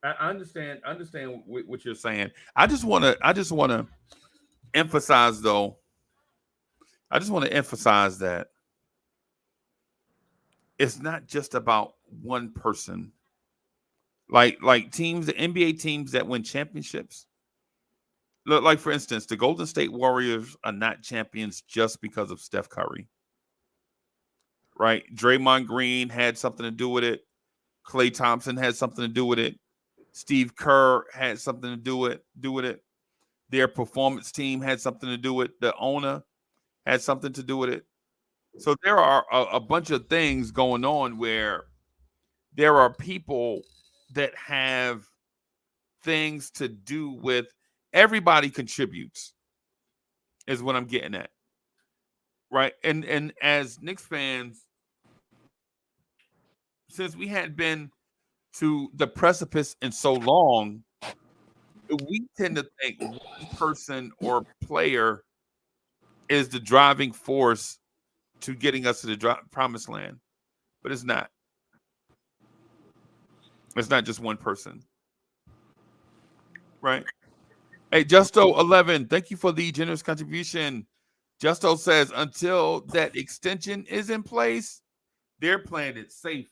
I understand what you're saying. I just want to emphasize though. I just want to emphasize that it's not just about one person. Like teams, the NBA teams that win championships. Look, like for instance, the Golden State Warriors are not champions just because of Steph Curry. Right? Draymond Green had something to do with it. Klay Thompson had something to do with it. Steve Kerr had something to do with it. Their performance team had something to do with it. The owner had something to do with it. So there are a bunch of things going on where there are people that have things to do with everybody contributes is what I'm getting at. Right. And as Knicks fans, since we hadn't been to the precipice in so long, we tend to think one person or player is the driving force to getting us to the promised land, but it's not. It's not just one person, right? Hey, Justo11, thank you for the generous contribution. Justo says until that extension is in place, they're playing it safe.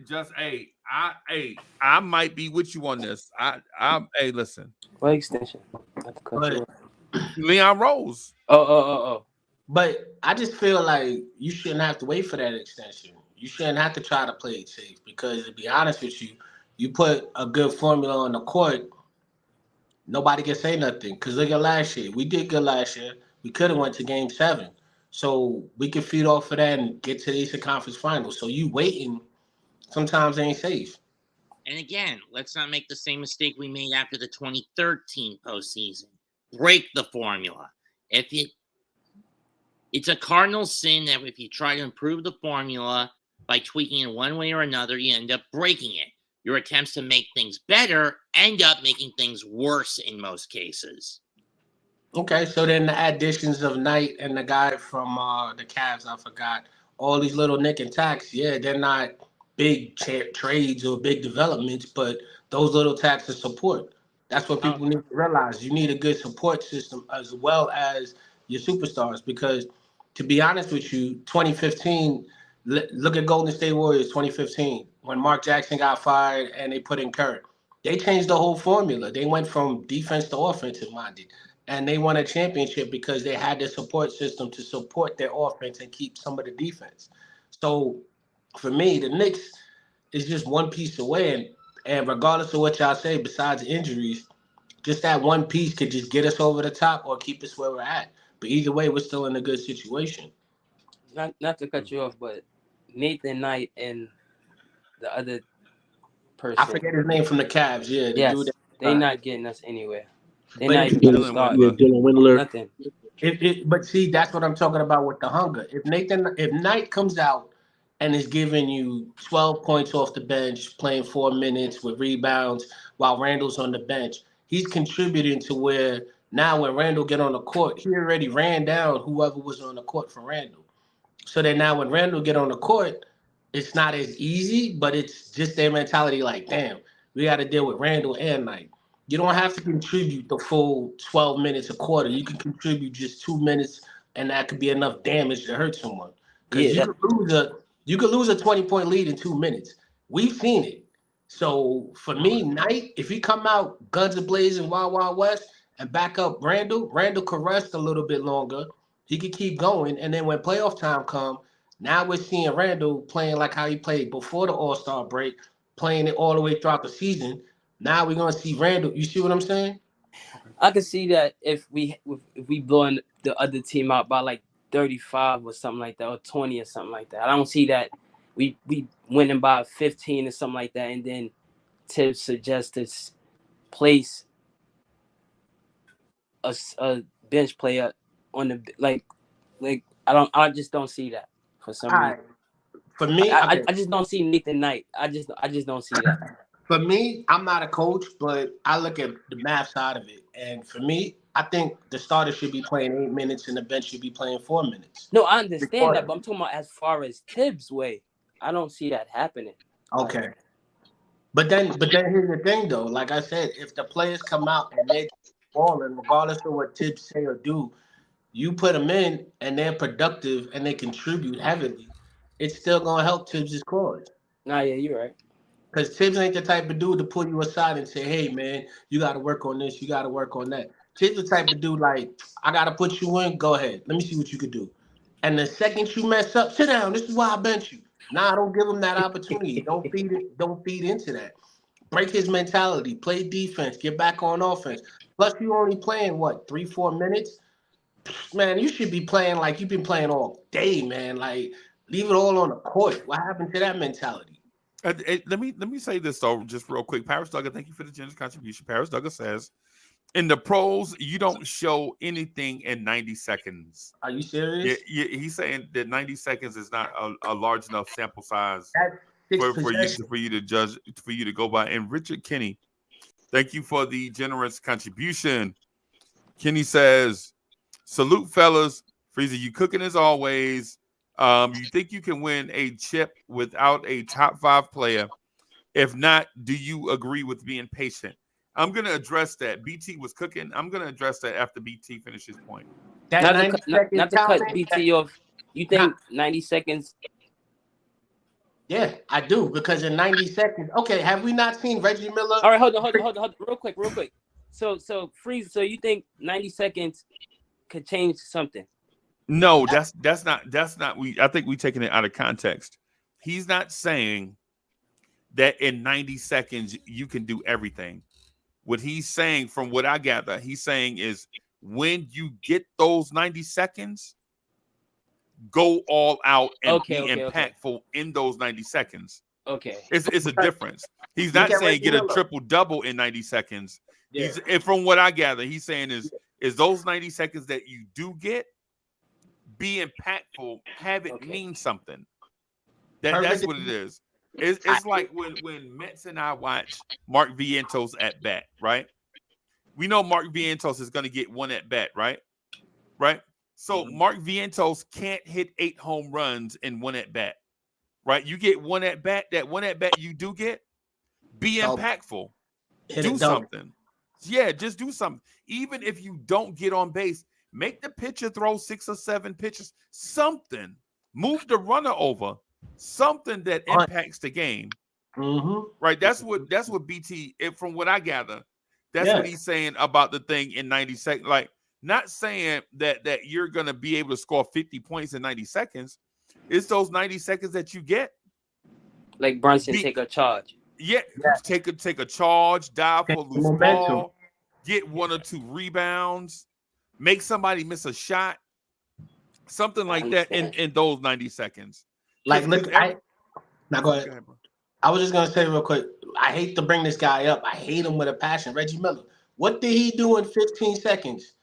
Just I might be with you on this. Hey, listen. What extension? Not to cut you But off. Leon Rose. Oh. but I just feel like you shouldn't have to wait for that extension. You shouldn't have to try to play it safe because to be honest with you, you put a good formula on the court, nobody can say nothing. Cause look at last year. We did good last year. We could have went to game 7. So we can feed off of that and get to the Eastern Conference Finals. So you waiting sometimes ain't safe. And again, let's not make the same mistake we made after the 2013 postseason. Break the formula. It's a cardinal sin that if you try to improve the formula by tweaking it one way or another, you end up breaking it. Your attempts to make things better end up making things worse in most cases. Okay, so then the additions of Knight and the guy from the Cavs, I forgot, all these little nick and tacks, yeah, they're not big trades or big developments, but those little tacks of support. That's what people need to realize. You need a good support system as well as your superstars because, to be honest with you, 2015, look at Golden State Warriors 2015 when Mark Jackson got fired and they put in Curry. They changed the whole formula. They went from defense to offensive minded and they won a championship because they had the support system to support their offense and keep some of the defense. So for me, the Knicks is just one piece away, and regardless of what y'all say, besides injuries, just that one piece could just get us over the top or keep us where we're at. But either way, we're still in a good situation. Not to cut you off, but Nathan Knight and the other person. I forget his name from the Cavs. Yeah, the yes, dude. they not getting us anywhere. They're But not even gonna start. Dylan Windler. Nothing. But see, that's what I'm talking about with the hunger. If Knight comes out and is giving you 12 points off the bench, playing 4 minutes with rebounds while Randall's on the bench, he's contributing to where now when Randall get on the court, he already ran down whoever was on the court for Randall. So then now when Randall get on the court, it's not as easy, but it's just their mentality like, damn, we got to deal with Randall and Knight. You don't have to contribute the full 12 minutes a quarter. You can contribute just 2 minutes, and that could be enough damage to hurt someone. Because you could lose a 20-point lead in 2 minutes. We've seen it. So for me, Knight, if he come out guns a-blazing, Wild Wild West, and back up Randall could rest a little bit longer. He could keep going, and then when playoff time come, now we're seeing Randall playing like how he played before the All-Star break, playing it all the way throughout the season. Now we're gonna see Randall. You see what I'm saying? I can see that if we blowing the other team out by like 35 or something like that, or 20 or something like that. I don't see that we winning by 15 or something like that, and then Tibbs suggests to place a bench player on the like I just don't see that for some reason. For me, I just don't see Nathan Knight. I just don't see that. For me, I'm not a coach, but I look at the math side of it. And for me, I think the starter should be playing 8 minutes and the bench should be playing 4 minutes. No, I understand that, but I'm talking about as far as Tibbs' way. I don't see that happening. Okay. But then here's the thing, though. Like I said, if the players come out and they're balling, regardless of what Tibbs say or do, you put them in and they're productive and they contribute heavily, it's still going to help Tibbs' cause. Nah, yeah, you're right. Because Tibbs ain't the type of dude to pull you aside and say, hey, man, you got to work on this. You got to work on that. Tibbs the type of dude like, I got to put you in. Go ahead. Let me see what you could do. And the second you mess up, sit down. This is why I bench you. Nah, don't give him that opportunity. Don't feed it. Don't feed into that. Break his mentality. Play defense. Get back on offense. Plus, you only playing, 3-4 minutes? Man, you should be playing like you've been playing all day, man. Like, leave it all on the court. What happened to that mentality? Let me say this though, just real quick. Paris Duggar, thank you for the generous contribution. Paris Duggar says, in the pros, you don't show anything in 90 seconds. Are you serious? Yeah, he's saying that 90 seconds is not a large enough sample size That's six for you possessions. for you to judge, for you to go by. And Richard Kinney, thank you for the generous contribution. Kenny says, salute fellas. Freezie, you cooking as always. You think you can win a chip without a top 5 player? If not, do you agree with being patient? I'm going to address that. BT was cooking. I'm going to address that after BT finishes his point. That Not 90 to cut comment, BT off. You think 90 seconds? Yeah, I do, because in 90 seconds. Okay, have we not seen Reggie Miller? All right, hold on, real quick. So Freeze. So you think 90 seconds could change something? No, that's not. I think we taking it out of context. He's not saying that in 90 seconds you can do everything. What he's saying, from what I gather, he's saying is when you get those 90 seconds, go all out and be impactful in those 90 seconds. Okay. It's a difference. He's not saying get a triple-double in 90 seconds. Yeah. From what I gather, he's saying is those 90 seconds that you do get, be impactful, have it mean something. That's what it is. It's like when Mets and I watch Mark Vientos at bat, right? We know Mark Vientos is going to get one at bat, right? Right? So Mark Vientos can't hit 8 home runs in one at bat, right? You get one at bat. That one at bat you do get, be impactful. Do something. Yeah, just do something. Even if you don't get on base, make the pitcher throw 6 or 7 pitches. Something. Move the runner over. Something that impacts the game. Right? That's what BT, from what I gather, that's what he's saying about the thing in 90 seconds. Like, not saying that you're going to be able to score 50 points in 90 seconds. It's those 90 seconds that you get. Like Brunson, take a charge. Yeah, take a charge, dive for a loose ball, get 1 or 2 rebounds, make somebody miss a shot, something like that in those 90 seconds. Like, look, now go ahead. I was just gonna say real quick, I hate to bring this guy up. I hate him with a passion. Reggie Miller. What did he do in 15 seconds?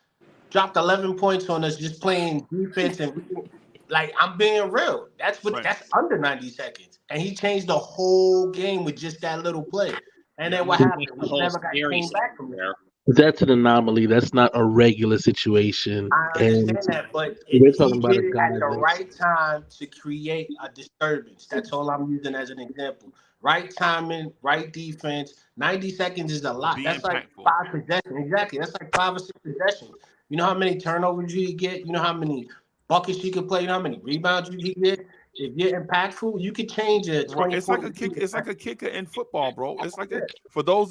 Dropped 11 points on us just playing defense, and like, I'm being real. That's under 90 seconds. And he changed the whole game with just that little play. And then what happened? We never came back from there. That's an anomaly. That's not a regular situation. I understand that, but we're talking about he did it at the right time to create a disturbance. That's all I'm using as an example. Right timing, right defense. 90 seconds is a lot. That's like 5 possessions. Exactly. That's like 5 or 6 possessions. You know how many turnovers you get? You know how many buckets you can play? You know how many rebounds you can get? If you're impactful, you could change it. It's like a kick. It's like a kicker in football, bro. It's like for those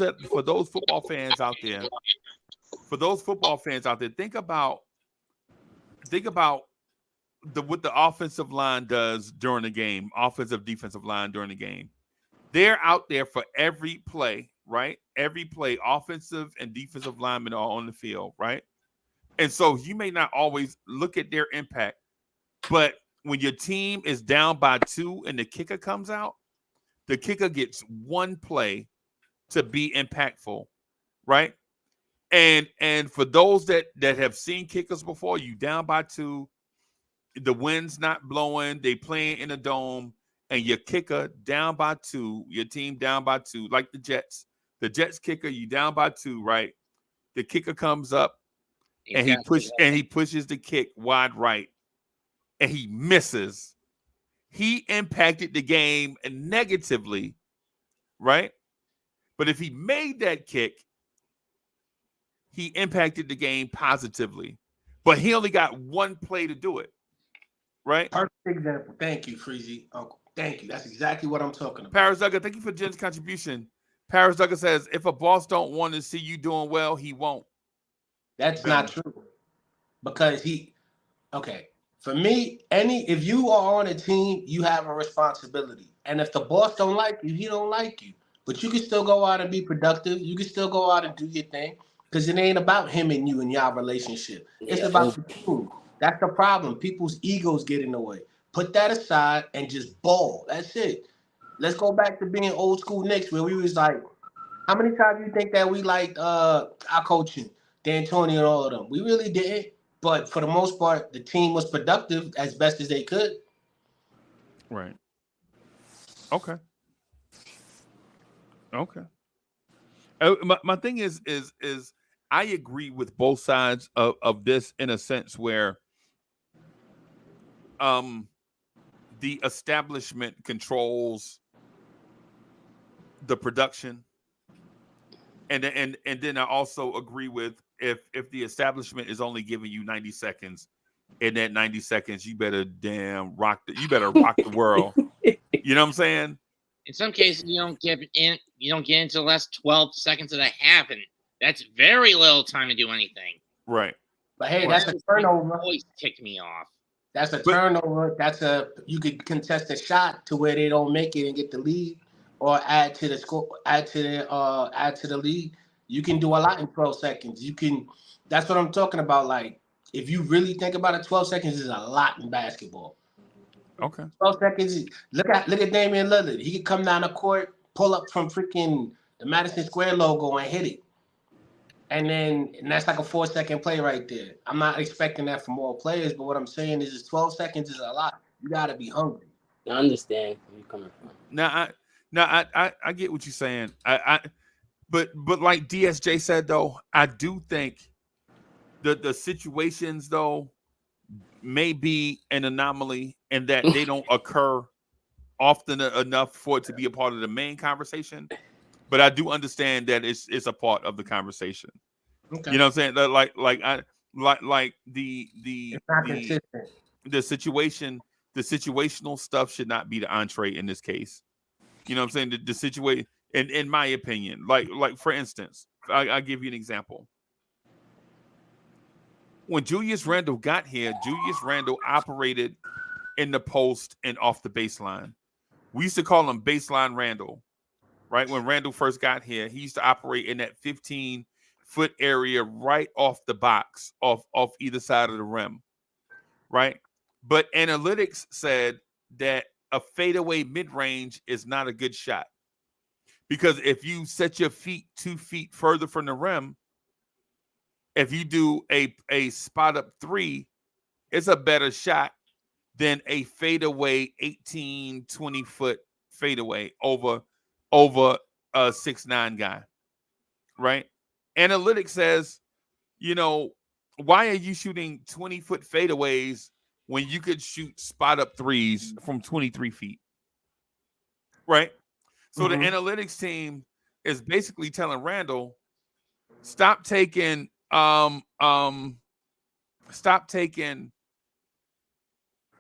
football fans out there. For those football fans out there, think about what the offensive line does during the game. Offensive, defensive line during the game. They're out there for every play, right? Every play, offensive and defensive linemen are on the field, right? And so you may not always look at their impact, but when your team is down by 2 and the kicker comes out, the kicker gets 1 play to be impactful, right? And for those that have seen kickers before, you down by 2, the wind's not blowing, they playing in a dome, and your kicker down by 2, your team down by 2, like the Jets. The Jets kicker, you down by 2, right? The kicker comes up and he pushes the kick wide right. And he misses. He impacted the game negatively, right? But if he made that kick, he impacted the game positively. But he only got 1 play to do it, right? Perfect example. Thank you, Freezie. Uncle. Thank you. That's exactly what I'm talking about. Paris Duggar, thank you for Jen's contribution. Paris Duggar says, if a boss don't want to see you doing well, he won't. That's not true. Because for me, if you are on a team, you have a responsibility. And if the boss don't like you, he don't like you. But you can still go out and be productive. You can still go out and do your thing. Because it ain't about him and you and y'all relationship. It's Yeah. about the team. That's the problem. People's egos get in the way. Put that aside and just ball. That's it. Let's go back to being old school Knicks where we was like, how many times do you think that we liked our coaching, D'Antoni and all of them? We really didn't. But for the most part, the team was productive as best as they could. Right. Okay. Okay. My thing is I agree with both sides of this in a sense where the establishment controls the production, and then I also agree with if the establishment is only giving you 90 seconds, in that 90 seconds you better rock the world. You know what I'm saying? In some cases, you don't get into the last 12 seconds of the half, and that's very little time to do anything. Right. But hey, that's a turnover. Always ticked me off. That's a turnover. You could contest a shot to where they don't make it and get the lead, or add to the score, add to the lead. You can do a lot in 12 seconds. That's what I'm talking about. Like, if you really think about it, 12 seconds is a lot in basketball. Okay. 12 seconds. Look at Damian Lillard. He could come down the court, pull up from freaking the Madison Square logo and hit it. And that's like a 4-second play right there. I'm not expecting that from all players, but what I'm saying is 12 seconds is a lot. You got to be hungry. I understand where you're coming from. I get what you're saying. But like DSJ said though, I do think the situations though may be an anomaly in that they don't occur often enough for it to be a part of the main conversation. But I do understand that it's a part of the conversation. Okay. You know what I'm saying? Like the situational stuff should not be the entree in this case. You know what I'm saying? The situation, in my opinion, like for instance, I'll give you an example. When Julius Randle got here, Julius Randle operated in the post and off the baseline. We used to call him baseline Randle, right? When Randle first got here, he used to operate in that 15-foot area right off the box, off either side of the rim, right? But analytics said that a fadeaway mid-range is not a good shot because if you set your feet 2 feet further from the rim, if you do a spot up three, it's a better shot than a fadeaway 18, 20-foot fadeaway over a 6'9" guy, right? Analytics says, why are you shooting 20-foot fadeaways when you could shoot spot up threes from 23 feet, right? So the analytics team is basically telling Randle, stop taking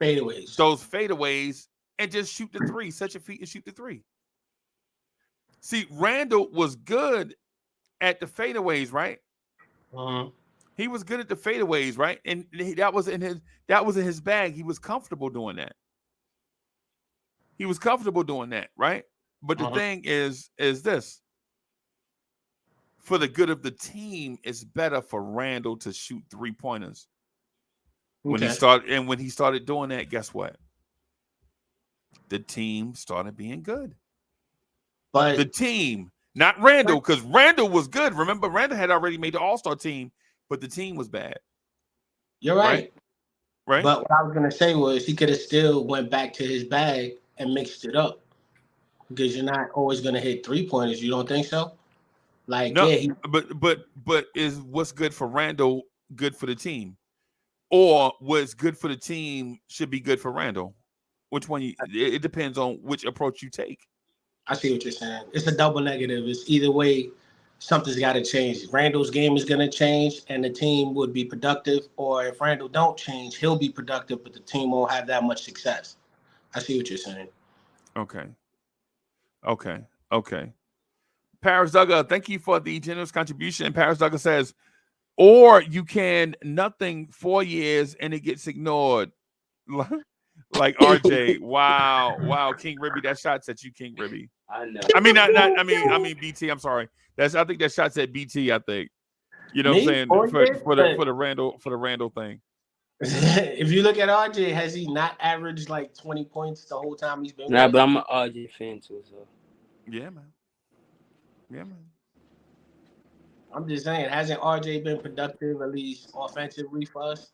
fadeaways. Those fadeaways and just shoot the three. Set your feet and shoot the three. See, Randle was good at the fadeaways, right? He was good at the fadeaways, right? And that was in his bag. He was comfortable doing that. Right? But the thing is this. For the good of the team, it's better for Randle to shoot 3-pointers. When he started doing that, guess what? The team started being good. But the team, not Randle, because Randle was good. Remember, Randle had already made the All-Star team, but the team was bad. You're right. Right? But what I was gonna say was he could have still went back to his bag and mixed it up. Because you're not always gonna hit 3-pointers. You don't think so? Like, no, yeah, but is what's good for Randle good for the team? Or what's good for the team should be good for Randle? Which one? It depends on which approach you take. I see what you're saying. It's a double negative. It's either way, something's got to change. Randle's game is going to change, and the team would be productive. Or if Randle don't change, he'll be productive, but the team won't have that much success. I see what you're saying. Okay. Paris Duggar, thank you for the generous contribution. Paris Duggar says, or you can nothing 4 years and it gets ignored. Like RJ. Wow. King Ribby, that shot's at you, King Ribby. I know. I mean, not I mean, BT, I'm sorry. I think that shot's at BT, I think. You know what I'm saying? For the Randall thing. If you look at RJ, has he not averaged like 20 points the whole time he's been Nah, with but us? I'm an RJ fan too, so. Yeah, man. Yeah, man. I'm just saying, hasn't RJ been productive at least offensively for us?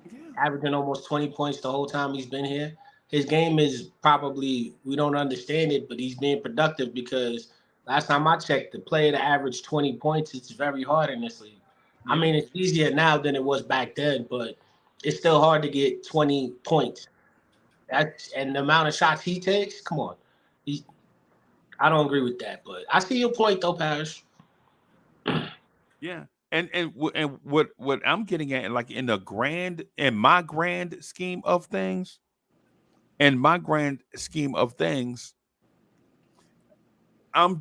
Yeah. Averaging almost 20 points the whole time he's been here. His game is probably, we don't understand it, but he's being productive because last time I checked, the player to average 20 points, it's very hard in this league. Yeah. I mean, it's easier now than it was back then, but it's still hard to get 20 points. And the amount of shots he takes, come on. I don't agree with that, but I see your point though, Parrish. Yeah. And what I'm getting at, like in my grand scheme of things, I'm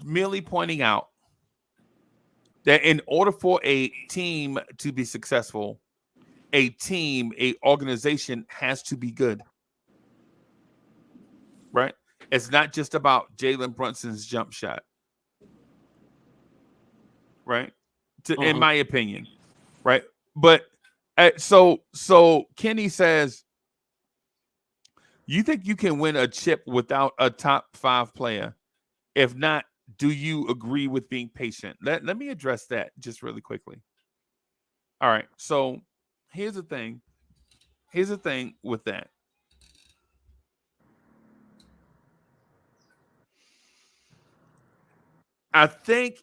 merely pointing out that in order for a team to be successful, a organization has to be good. Right? It's not just about Jalen Brunson's jump shot. Right? In my opinion. Right? But so Kenny says, you think you can win a chip without a top 5 player? If not, do you agree with being patient? Let me address that just really quickly. All right. So here's the thing. Here's the thing with that. I think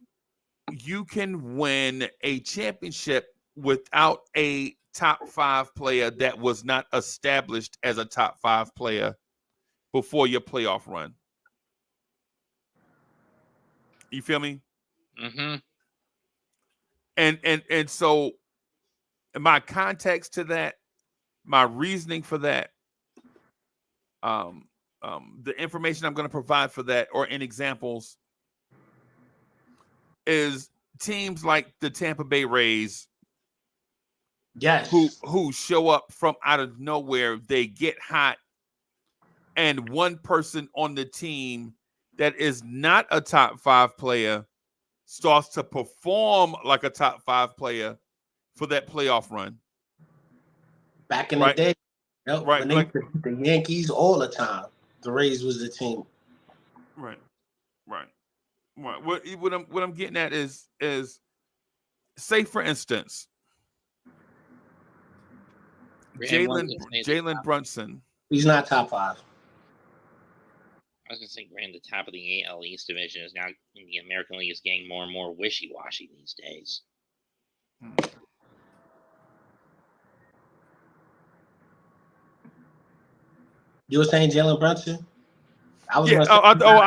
you can win a championship without a top 5 player that was not established as a top 5 player before your playoff run. You feel me? Mm-hmm. And so my context to that, my reasoning for that, the information I'm going to provide for that, or in examples, is teams like the Tampa Bay Rays, yes, who show up from out of nowhere. They get hot, and one person on the team that is not a top 5 player starts to perform like a top 5 player for that playoff run. Back in the day, right, when they like beat the Yankees all the time, the Rays was the team. Right. What I'm getting at is say for instance, Jalen Brunson. He's not top 5. I was going to say, Graham, the top of the AL East division is now in the American League is getting more and more wishy-washy these days. You were saying Jalen Brunson? I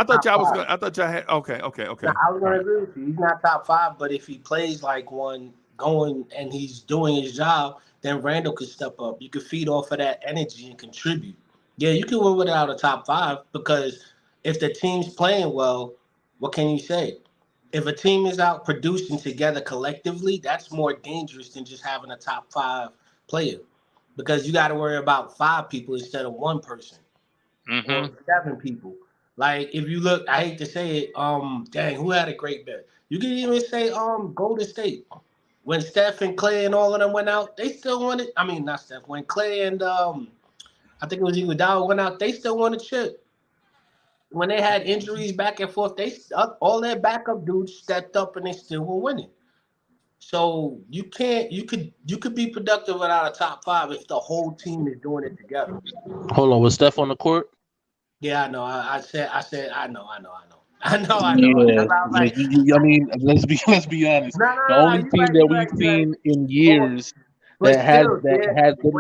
thought y'all was going. I thought y'all had. Okay. No, I was going to agree with you. He's not top 5, but if he plays like one going and he's doing his job, then Randall could step up. You could feed off of that energy and contribute. Yeah, you can win without a top 5 because if the team's playing well, what can you say? If a team is out producing together collectively, that's more dangerous than just having a top 5 player because you got to worry about 5 people instead of one person or 7 people. Like if you look, I hate to say it, dang, who had a great bet? You can even say Golden State. When Steph and Clay and all of them went out, they still won it. I mean, not Steph. When Clay and I think it was Iguodala went out, they still won a chip. When they had injuries back and forth, all their backup dudes stepped up and they still were winning. So you could be productive without a top 5 if the whole team is doing it together. Hold on, was Steph on the court? Yeah, I know. I said I know. Yeah, I mean, let's be honest. The only team that we've seen in years didn't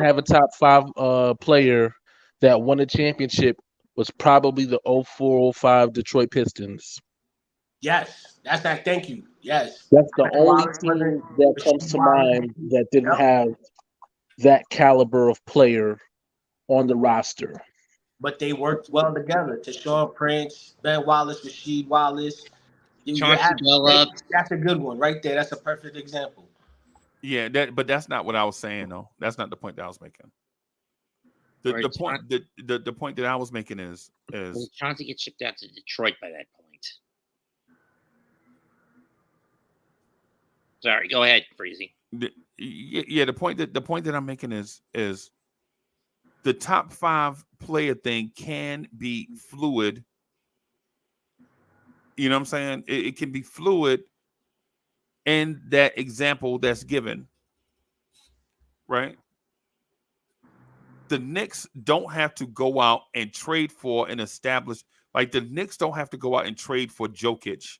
have a top 5 player that won a championship was probably the 04-05 Detroit Pistons. Yes, that's that. Thank you. Yes, that's the only team that comes to mind that didn't have that caliber of player on the roster. But they worked well together. Tashawn Prince, Ben Wallace, Rasheed Wallace. That's a good one right there. That's a perfect example. Yeah, but that's not what I was saying though. That's not the point that I was making. The point that I was making is Chauncey get shipped out to Detroit by that point. Sorry, go ahead, Freezie. The point that I'm making is the top 5 player thing can be fluid. You know what I'm saying? It can be fluid in that example that's given, right? The Knicks don't have to go out and trade for an established, like the Knicks don't have to go out and trade for Jokic,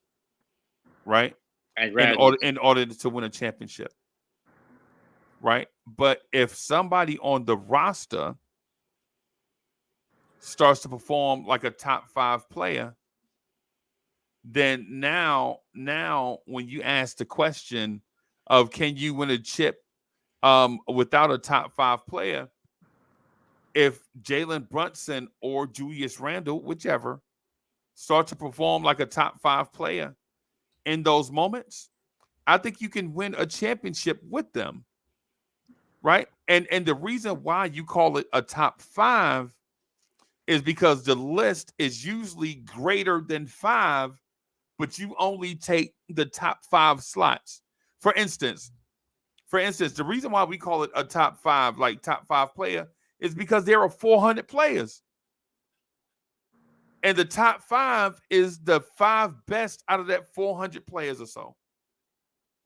right? I'd In rather order to win a championship, right? But if somebody on the roster starts to perform like a top 5 player, then now when you ask the question of can you win a chip without a top 5 player, if Jalen Brunson or Julius Randle, whichever, start to perform like a top 5 player in those moments, I think you can win a championship with them, right? And the reason why you call it a top 5 is because the list is usually greater than 5, but you only take the top 5 slots. For instance, the reason why we call it a top 5, like top 5 player, is because there are 400 players. And the top 5 is the 5 best out of that 400 players or so.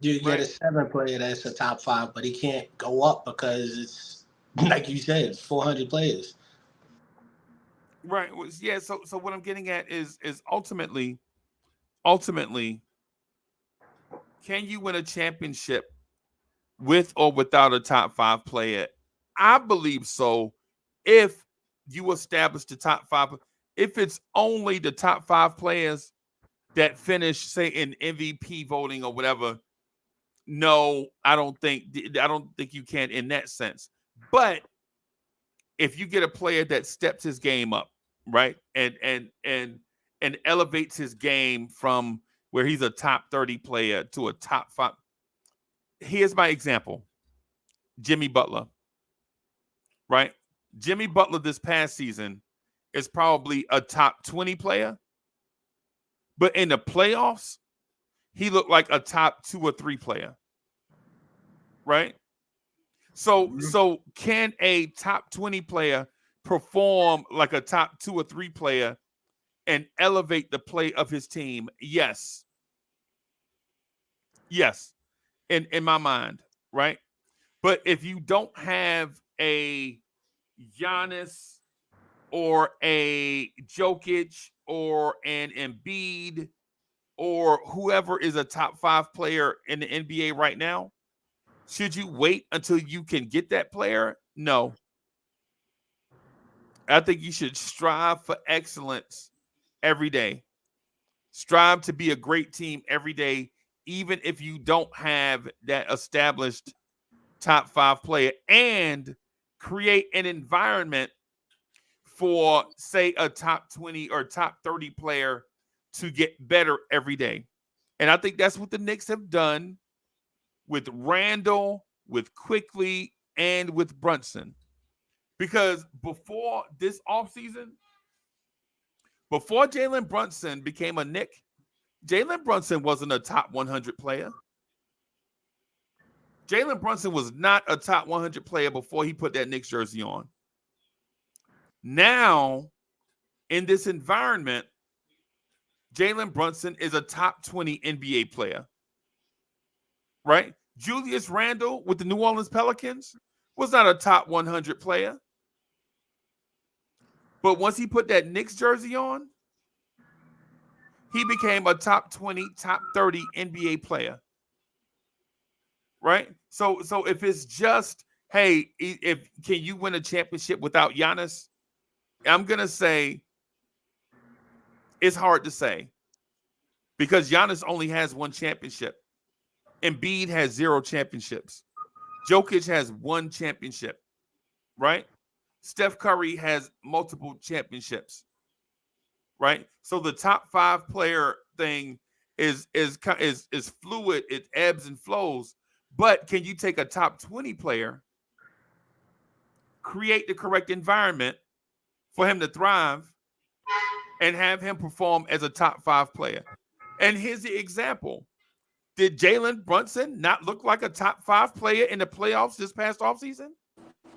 You get a 7 player that's a top 5, but he can't go up because it's, like you said, it's 400 players. Right. Yeah. So what I'm getting at is ultimately, can you win a championship with or without a top 5 player? I believe so. If you establish the top 5, if it's only the top 5 players that finish, say, in MVP voting or whatever, no, I don't think you can in that sense. But if you get a player that steps his game up, right, and elevates his game from where he's a top 30 player to a top 5. Here's my example. Jimmy Butler, right? Jimmy Butler this past season is probably a top 20 player, but in the playoffs, he looked like a top 2 or 3 player, right? So can a top 20 player perform like a top 2 or 3 player and elevate the play of his team? Yes. In my mind, right? But if you don't have a Giannis or a Jokic or an Embiid or whoever is a top 5 player in the NBA right now, should you wait until you can get that player? No. I think you should strive for excellence every day. Strive to be a great team every day, even if you don't have that established top 5 player, and create an environment for, say, a top 20 or top 30 player to get better every day. And I think that's what the Knicks have done with Randall, with Quickly, and with Brunson. Because before this offseason, before Jalen Brunson became a Knick, Jalen Brunson wasn't a top 100 player. Jalen Brunson was not a top 100 player before he put that Knicks jersey on. Now, in this environment, Jalen Brunson is a top 20 NBA player, right? Julius Randle with the New Orleans Pelicans was not a top 100 player. But once he put that Knicks jersey on, he became a top 20, top 30 NBA player. Right? So if it's just, hey, can you win a championship without Giannis? I'm going to say it's hard to say because Giannis only has 1 championship. Embiid has 0 championships. Jokic has 1 championship, right? Steph Curry has multiple championships, right? So the top 5 player thing is fluid. It ebbs and flows. But can you take a top 20 player, create the correct environment for him to thrive, and have him perform as a top 5 player? And here's the example. Did Jalen Brunson not look like a top 5 player in the playoffs this past offseason?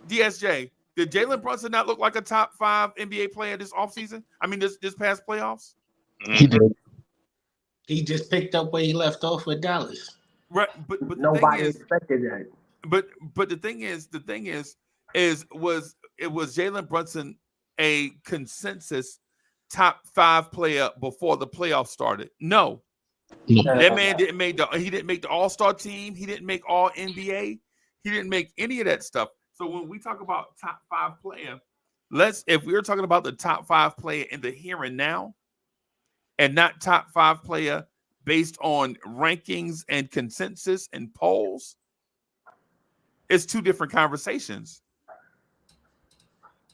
DSJ, did Jalen Brunson not look like a top 5 NBA player this offseason? I mean, this past playoffs? He did. He just picked up where he left off with Dallas. Right, but Nobody expected that. But the thing is, was Jalen Brunson a consensus top 5 player before the playoffs started? No. That man didn't make the All-Star team. He didn't make All NBA. He didn't make any of that stuff. So when we talk about top 5 player, if we were talking about the top 5 player in the here and now, and not top 5 player based on rankings and consensus and polls, it's 2 different conversations,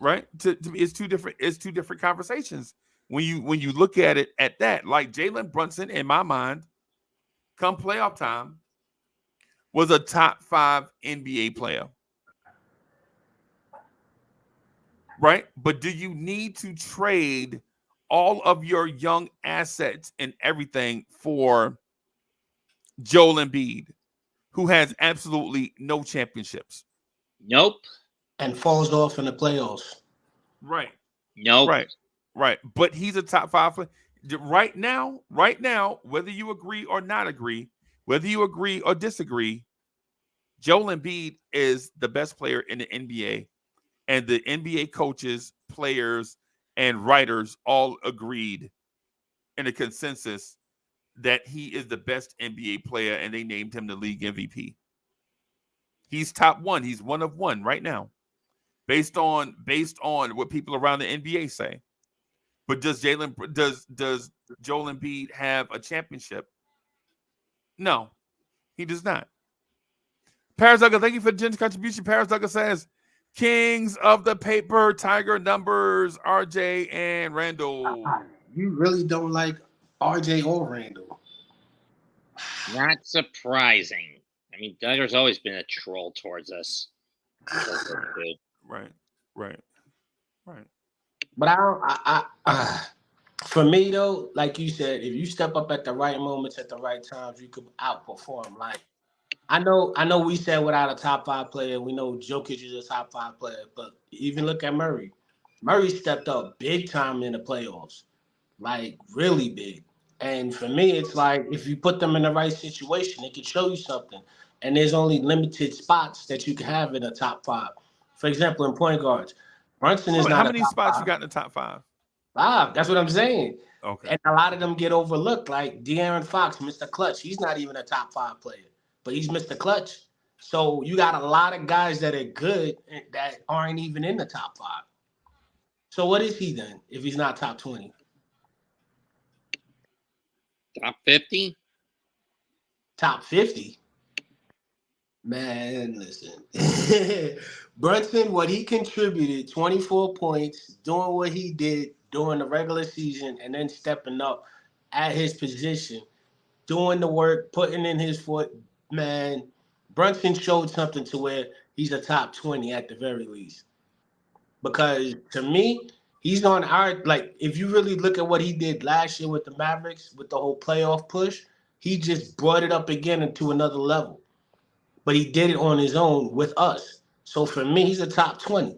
right? To me, it's 2 different conversations when you look at it at that. Like Jalen Brunson, in my mind, come playoff time, was a top 5 NBA player, right? But do you need to trade all of your young assets and everything for Joel Embiid, who has absolutely no championships? Nope. And falls off in the playoffs. Right. Nope. Right. But he's a top 5 player. Right now, whether you agree or not agree, whether you agree or disagree, Joel Embiid is the best player in the NBA. And the NBA coaches, players, and writers all agreed in a consensus that he is the best NBA player, and they named him the league MVP. He's top 1. He's 1 of 1 right now, based on what people around the NBA say. But does Joel Embiid have a championship? No, he does not. Paris Duggar, thank you for the generous contribution. Paris Duggar says, Kings of the paper, Tiger numbers, RJ and Randall. You really don't like RJ or Randall. Not surprising. I mean, Duggar's always been a troll towards us. Right. But for me though, like you said, if you step up at the right moments at the right times, you could outperform. Like I know we said without a top 5 player, we know Jokic is a top 5 player, but even look at Murray. Murray stepped up big time in the playoffs, like really big. And for me, it's like if you put them in the right situation, it can show you something. And there's only limited spots that you can have in a top 5. For example, in point guards, Brunson is not. How many spots you got in the top 5? 5. That's what I'm saying. Okay. And a lot of them get overlooked, like De'Aaron Fox, Mr. Clutch. He's not even a top 5 player, but he's Mr. Clutch. So you got a lot of guys that are good that aren't even in the top 5. So what is he then if he's not top 20? Top 50? Top 50? Man, listen. Brunson, what he contributed, 24 points, doing what he did during the regular season and then stepping up at his position, doing the work, putting in his foot, man, Brunson showed something to where he's a top 20 at the very least. Because to me, he's on our, like, if you really look at what he did last year with the Mavericks, with the whole playoff push, he just brought it up again into another level. But he did it on his own with us. So for me, he's a top 20.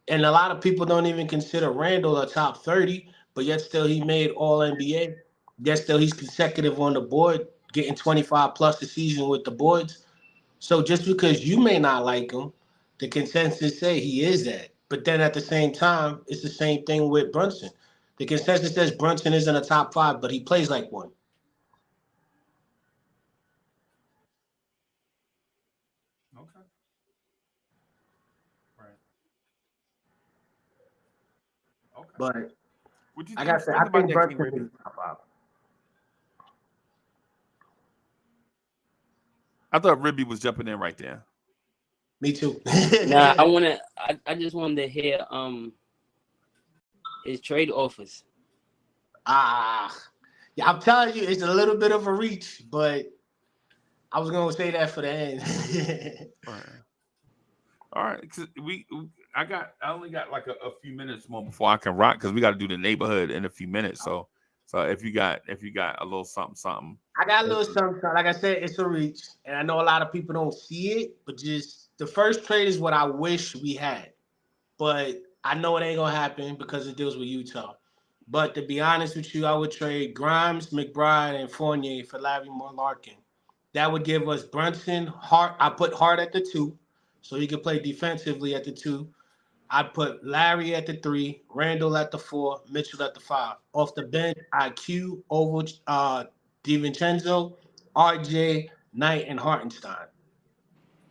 And a lot of people don't even consider Randall a top 30, but yet still he made All NBA. Yet still he's consecutive on the board, getting 25 plus a season with the boards. So just because you may not like him, the consensus say he is that. But then at the same time, it's the same thing with Brunson. The consensus says Brunson isn't a top 5, but he plays like one. Okay. Right. Okay. But I I think Brunson is top 5. I thought Ribby was jumping in right there. Me too. Nah, I just wanted to hear his trade offers. Yeah, I'm telling you, it's a little bit of a reach, but I was gonna say that for the end. All right. I only got like a few minutes more before I can rock because we got to do the neighborhood in a few minutes. So So if you got a little something. I got a little something. Like I said, it's a reach, and I know a lot of people don't see it, but just the first trade is what I wish we had. But I know it ain't gonna happen because it deals with Utah. But to be honest with you, I would trade Grimes, McBride, and Fournier for Larry Larkin. That would give us Brunson, Hart. I put Hart at the 2, so he could play defensively at the 2. I'd put Larry at the 3, Randall at the 4, Mitchell at the 5. Off the bench, IQ, Oval, DiVincenzo, RJ, Knight, and Hartenstein.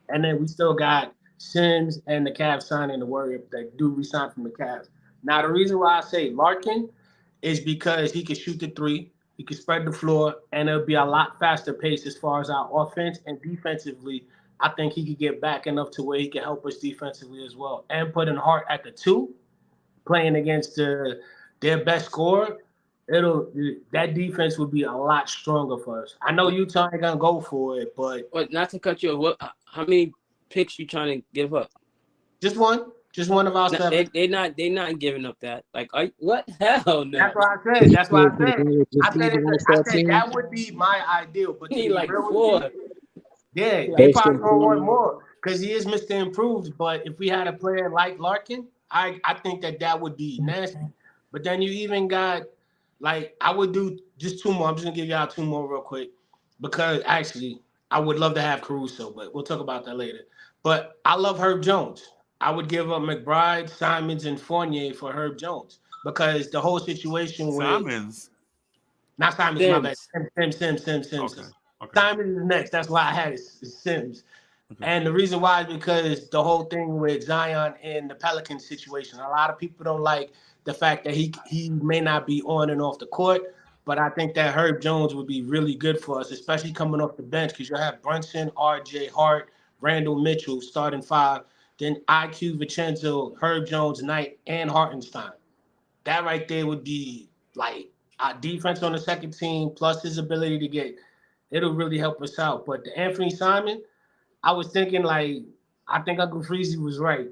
And then we still got Sims and the Cavs signing the Warrior that do resign from the Cavs. Now, the reason why I say Larkin is because he can shoot the 3, he can spread the floor, and it'll be a lot faster pace as far as our offense and defensively. I think he could get back enough to where he can help us defensively as well. And putting Hart at the 2, playing against their best scorer, that defense would be a lot stronger for us. I know Utah ain't gonna go for it, but not to cut you off, how many picks you trying to give up? Just one of our 7. They're not giving up that. Like, what? Hell no. That's what I said. I said that would be my ideal. But need like 4. Yeah, they probably gonna want more because he is Mr. Improved. But if we had a player like Larkin, I think that would be nasty. But then you even got, like, I would do just 2 more. I'm just gonna give y'all 2 more real quick because actually I would love to have Caruso, but we'll talk about that later. But I love Herb Jones. I would give up McBride, Simons, and Fournier for Herb Jones because the whole situation with not Simons, my bad. Sims. Okay. Simons is next. That's why I had it. Sims. Okay. And the reason why is because the whole thing with Zion and the Pelicans situation. A lot of people don't like the fact that he may not be on and off the court, but I think that Herb Jones would be really good for us, especially coming off the bench because you'll have Brunson, RJ, Hart, Randall, Mitchell starting 5. Then IQ, Vincenzo, Herb Jones, Knight, and Hartenstein. That right there would be like our defense on the second team, plus his ability to get, it'll really help us out. But the Anthony Simon, I was thinking I think Uncle Freezie was right.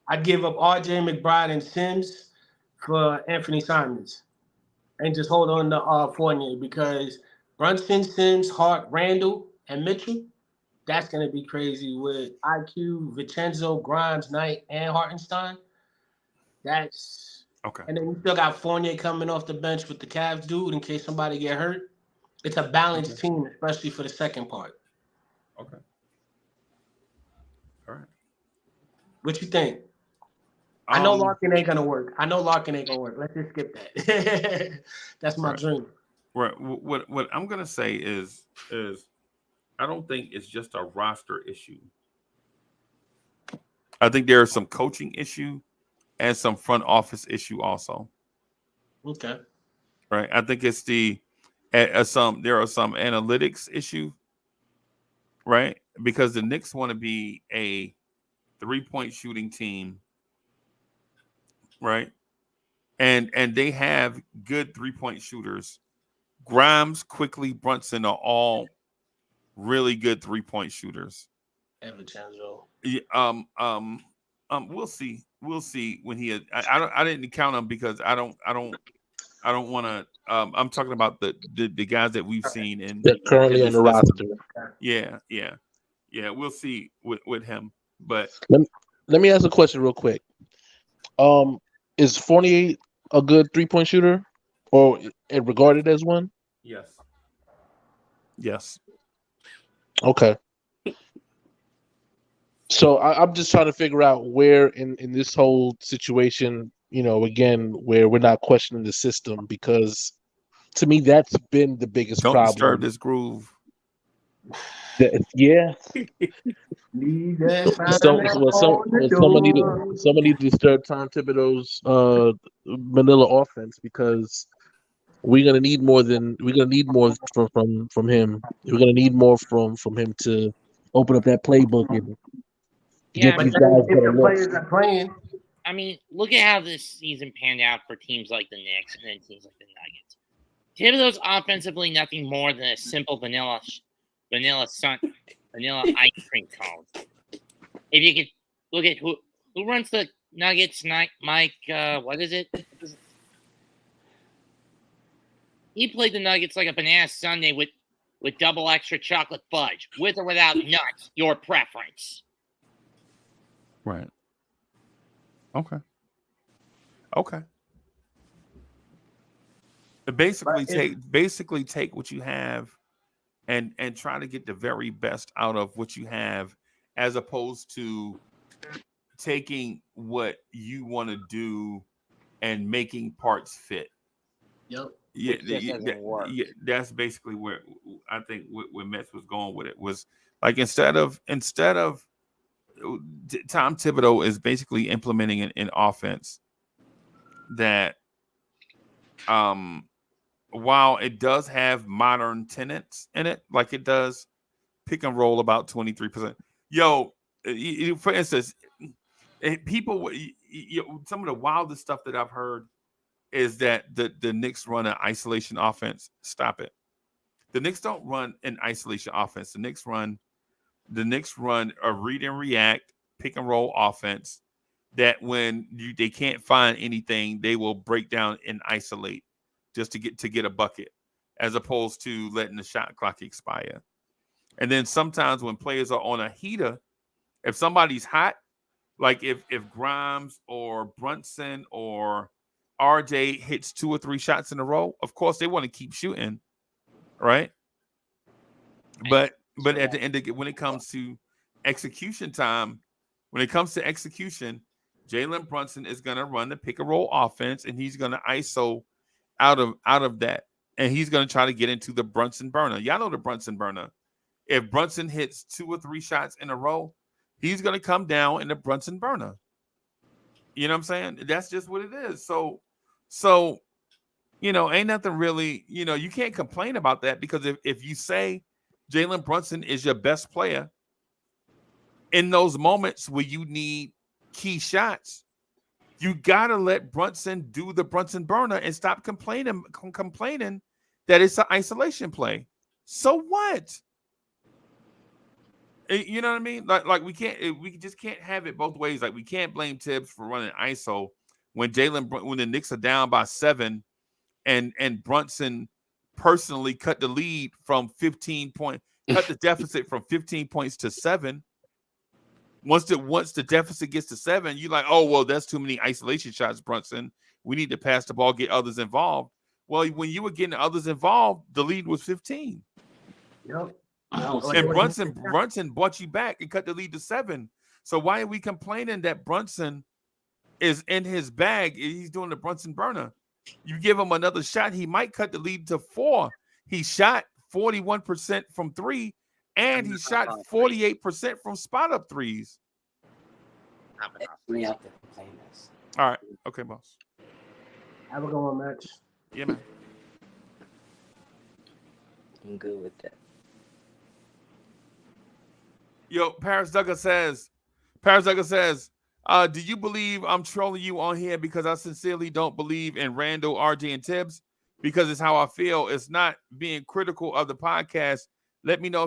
I'd give up RJ, McBride, and Sims for Anthony Simons and just hold on to Fournier because Brunson, Sims, Hart, Randall, and Mitchell, that's going to be crazy with IQ, Vincenzo, Grimes, Knight, and Hartenstein. That's okay. And then you still got Fournier coming off the bench with the Cavs dude in case somebody get hurt. It's a balanced team, especially for the second part. Okay. All right. What you think? I know Larkin ain't going to work. Let's just skip that. That's my dream. Right. What I'm going to say is I don't think it's just a roster issue. I think there is some coaching issue and some front office issue also. Okay. Right. I think it's there are some analytics issue. Right. Because the Knicks want to be a 3-point shooting team. Right. And they have good 3-point shooters. Grimes, Quickly, Brunson are all really good 3-point shooters. And Vincenzo. Yeah, we'll see. We'll see when he. I didn't count him because I don't want to. I'm talking about the guys that we've seen in currently on the roster. Yeah. We'll see with him. But let me ask a question real quick. Is Fournier a good 3-point shooter, or regarded as one? Yes. Okay. So I'm just trying to figure out where in this whole situation, again, where we're not questioning the system, because to me that's been the biggest problem. Don't disturb this groove. Yeah. Someone need to disturb Tom Thibodeau's Manila offense because we're gonna need more from him. We're gonna need more from him to open up that playbook and get these guys better looks. Players are playing. I mean, look at how this season panned out for teams like the Knicks and then teams like the Nuggets. Thibodeau's offensively nothing more than a simple vanilla ice cream cone. If you could look at who runs the Nuggets, Mike, what is it? He played the Nuggets like a banana sundae with double extra chocolate fudge, with or without nuts. Your preference. Right. Okay. Basically take what you have and try to get the very best out of what you have, as opposed to taking what you want to do and making parts fit. Yep. Yeah, that's basically where I think where Mets was going with it, was like instead of Tom Thibodeau is basically implementing an offense that while it does have modern tenets in it, like it does pick and roll about 23%. Yo, for instance, people, some of the wildest stuff that I've heard is that the Knicks run an isolation offense. Stop it. The Knicks don't run an isolation offense. The Knicks run a read and react, pick and roll offense that when they can't find anything, they will break down and isolate just to get a bucket, as opposed to letting the shot clock expire. And then sometimes when players are on a heater, if somebody's hot, like if Grimes or Brunson or RJ hits 2 or 3 shots in a row, of course they want to keep shooting, right? But at the end of it, when it comes to execution time, Jalen Brunson is going to run the pick and roll offense, and he's going to ISO out of that, and he's going to try to get into the Brunson burner. Y'all know the Brunson burner. If Brunson hits 2 or 3 shots in a row, he's going to come down in the Brunson burner. You know what I'm saying? That's just what it is. So ain't nothing really, you can't complain about that, because if you say Jalen Brunson is your best player in those moments where you need key shots, you gotta let Brunson do the Brunson burner and stop complaining that it's an isolation play. So what? You know what I mean? Like we just can't have it both ways. Like we can't blame Tibbs for running ISO when the Knicks are down by 7 and Brunson personally cut the lead from 15 points, cut the deficit from 15 points to 7. Once the deficit gets to 7, you're like, oh, well, that's too many isolation shots, Brunson. We need to pass the ball, get others involved. Well, when you were getting others involved, the lead was 15. Yep. And Brunson brought you back and cut the lead to 7. So why are we complaining that Brunson is in his bag? He's doing the Brunson burner. You give him another shot, he might cut the lead to 4. He shot 41% from 3, and he shot 48% from spot up threes. We have to complain this. All right. Okay, boss. Have a good one, Max. Yeah, man. I'm good with that. Yo, Paris Duggar says, do you believe I'm trolling you on here because I sincerely don't believe in Randall, RJ, and Tibbs? Because it's how I feel. It's not being critical of the podcast. Let me know.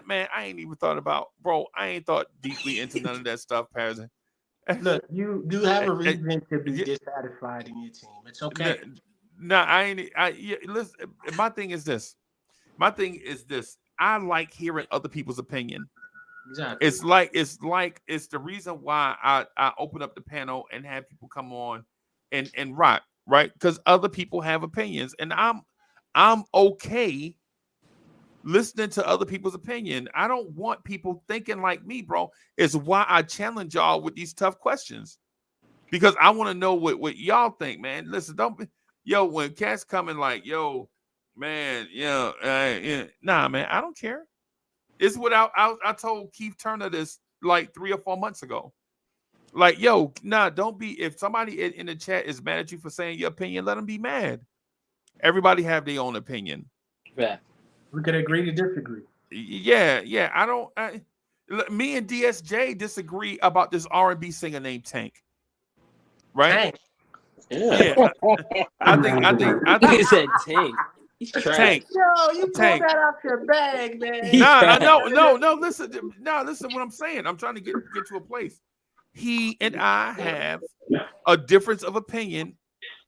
Man, I ain't even thought about, bro. I ain't thought deeply into none of that stuff, Paris. Look, you do have a reason to be dissatisfied in your team. It's okay. No, listen, my thing is this. I like hearing other people's opinion. Exactly. It's the reason why I open up the panel and have people come on and rock, right? Because other people have opinions, and I'm okay listening to other people's opinion. I don't want people thinking like me, bro. It's why I challenge y'all with these tough questions, because I want to know what y'all think, man. Listen, when cats coming like, yo, man, nah, man, I don't care. It's what I told Keith Turner this like 3 or 4 months ago. Like, yo, nah, don't be, if somebody in the chat is mad at you for saying your opinion, let them be mad. Everybody have their own opinion. Yeah. We could agree to disagree. Yeah. Me and DSJ disagree about this R&B singer named Tank. Right? Tank. Yeah. I think He said Tank. He's trash. Tank. Yo, you pulled Tank. that out your bag, man. No. Listen what I'm saying. I'm trying to get to a place. He and I have a difference of opinion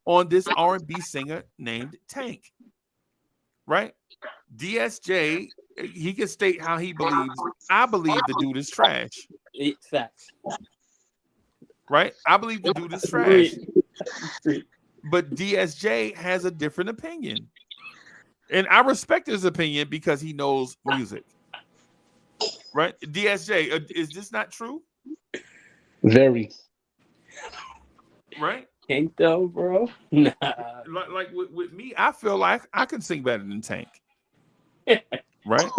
on this R&B singer named Tank. right? DSJ, he can state how he believes. I believe the dude is trash. Facts. Right? I believe the dude is trash. But DSJ has a different opinion. And I respect his opinion because he knows music. Right? DSJ, is this not true? Very. Right? Tank though, bro. Nah. Like with me, I feel like I can sing better than Tank. Right?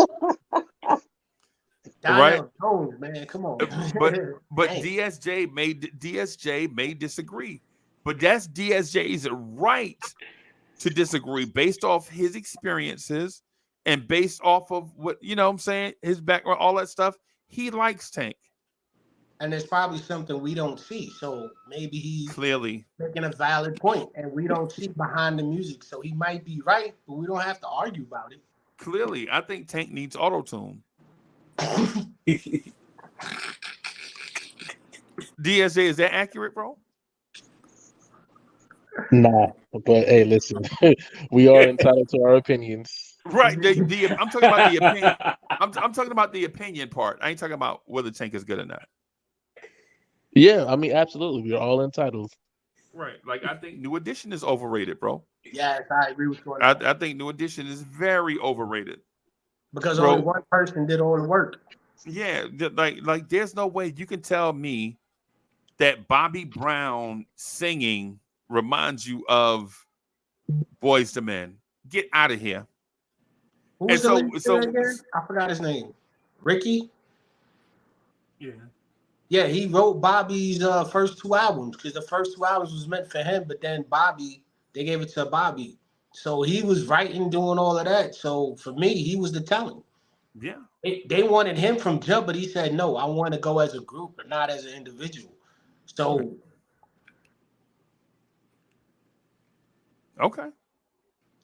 Right? Jones, man, come on. But DSJ may disagree. But that's DSJ's right to disagree based off his experiences and based off of what, you know what I'm saying, his background, all that stuff. He likes Tank. And there's probably something we don't see. So maybe he's clearly making a valid point and we don't see behind the music. So he might be right, but we don't have to argue about it. Clearly, I think Tank needs auto-tune. DSJ, is that accurate, bro? Nah, but hey, listen, we are entitled to our opinions. Right. I'm talking about the opinion. I'm talking about the opinion part. I ain't talking about whether Tank is good or not. Yeah, I mean, absolutely. We're all entitled. Right. Like, I think New Edition is overrated, bro. Yes, I agree with you. I think New Edition is very overrated. Because only one person did all the work. Yeah, like there's no way you can tell me that Bobby Brown singing reminds you of Boyz II Men. Get out of here. Who was the lead singer again? I forgot his name. Ricky? Yeah. Yeah, he wrote Bobby's first two albums because the first two albums was meant for him, but then Bobby, they gave it to Bobby. So he was writing, doing all of that. So for me, he was the talent. Yeah. They wanted him from jump, but he said, no, I want to go as a group and not as an individual. So. Okay.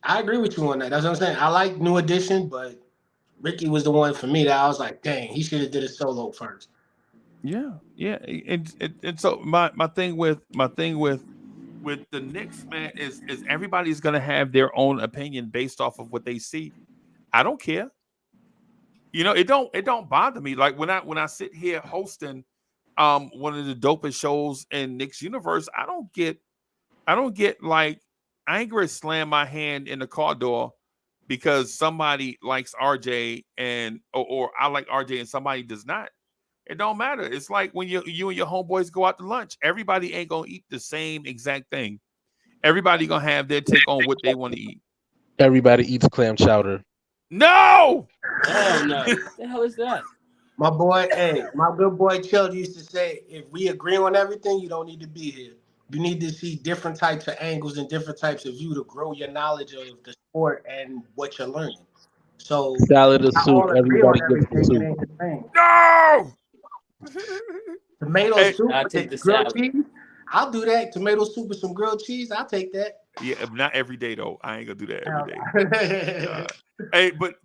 I agree with you on that. That's what I'm saying. I like New Edition, but Ricky was the one for me that I was like, dang, he should have did a solo first. Yeah, yeah. And so my thing with the Knicks, man, is everybody's gonna have their own opinion based off of what they see. I don't care. You know, it don't bother me. Like when I sit here hosting one of the dopest shows in Knicks universe, I don't get like I ain't gonna slam my hand in the car door because somebody likes RJ or I like RJ and somebody does not. It don't matter. It's like when you and your homeboys go out to lunch. Everybody ain't gonna eat the same exact thing. Everybody gonna have their take on what they want to eat. Everybody eats clam chowder. No! Hell no. What the hell is that? My boy, my good boy Chill used to say, if we agree on everything, you don't need to be here. You need to see different types of angles and different types of view to grow your knowledge of the sport and what you're learning. So salad or soup, everybody gets the soup. No! Tomato soup with grilled cheese. I'll do that. Tomato soup with some grilled cheese. I'll take that. Yeah, not every day though. I ain't gonna do that every day. Hey, but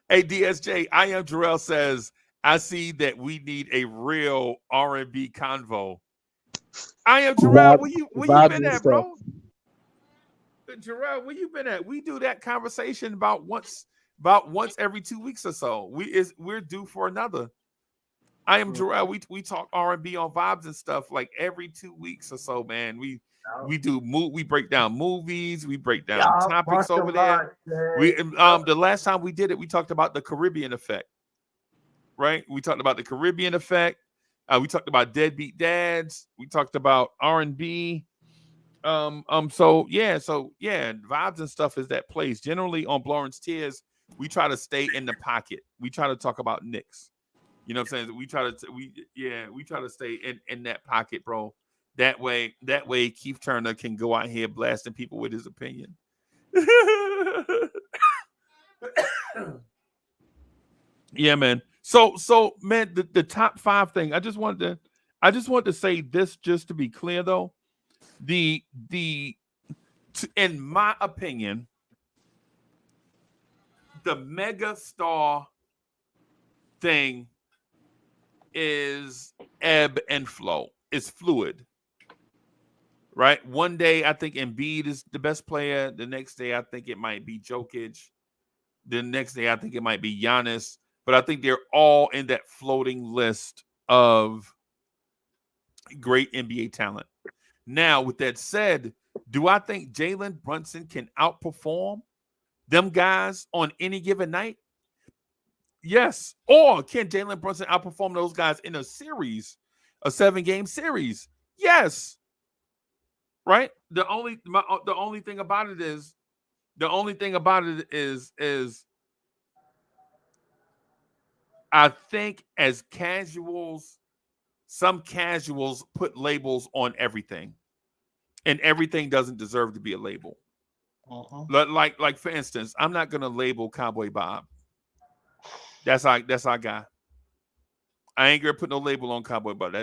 hey, DSJ, I am Jarrell says I see that we need a real R&B convo. I am Jarrell. Where you been at, bro? Jarrell, where you been at? We do that conversation about once every 2 weeks or so. We're due for another. I am Jarrell. We talk R&B on Vibes and stuff like every 2 weeks or so, man. We break down movies, we break down topics over there. The last time we did it, we talked about the Caribbean effect. Right? We talked about the Caribbean effect. We talked about deadbeat dads. We talked about R&B. So yeah, Vibes and stuff is that place. Generally on Blorange Tears, we try to stay in the pocket. We try to talk about Knicks. You know what I'm saying? We try to stay in that pocket, bro. That way Keith Turner can go out here blasting people with his opinion. Yeah, man. So man, the top 5 thing. I just wanted to say this just to be clear though. In my opinion, the mega star thing is ebb and flow. It's fluid, right? One day I think Embiid is the best player. The next day I think it might be Jokic. The next day, I think it might be Giannis. But I think they're all in that floating list of great NBA talent. Now, with that said, do I think Jalen Brunson can outperform them guys on any given night? Yes. Or can Jalen Brunson outperform those guys in a series, a 7-game series? Yes. Right. The only thing about it is I think as casuals, some casuals put labels on everything, and everything doesn't deserve to be a label. Like for instance, I'm not gonna label Cowboy Bob. That's our guy. I ain't gonna put no label on Cowboy Bob.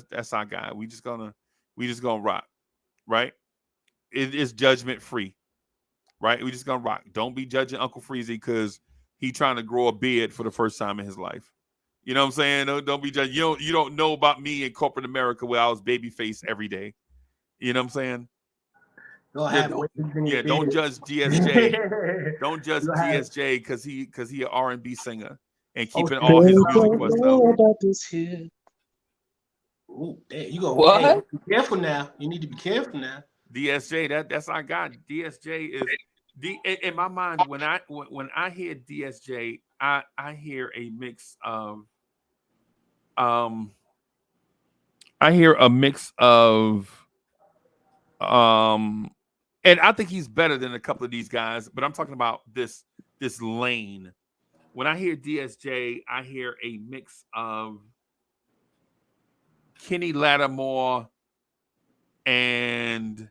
That's our guy. We just gonna rock, right? It is judgment free, right? We just gonna rock. Don't be judging Uncle Freezie because he trying to grow a beard for the first time in his life. You know what I'm saying? Don't be judging. You don't know about me in corporate America where I was babyface every day. You know what I'm saying? Don't judge DSJ. Don't judge DSJ because he an R&B singer and keeping all his music for himself. Ooh, damn, you go. What? Hey, be careful now. You need to be careful now. DSJ, that's our guy. DSJ is in my mind when I hear DSJ, I hear a mix of and I think he's better than a couple of these guys, but I'm talking about this lane. When I hear DSJ, I hear a mix of Kenny Lattimore and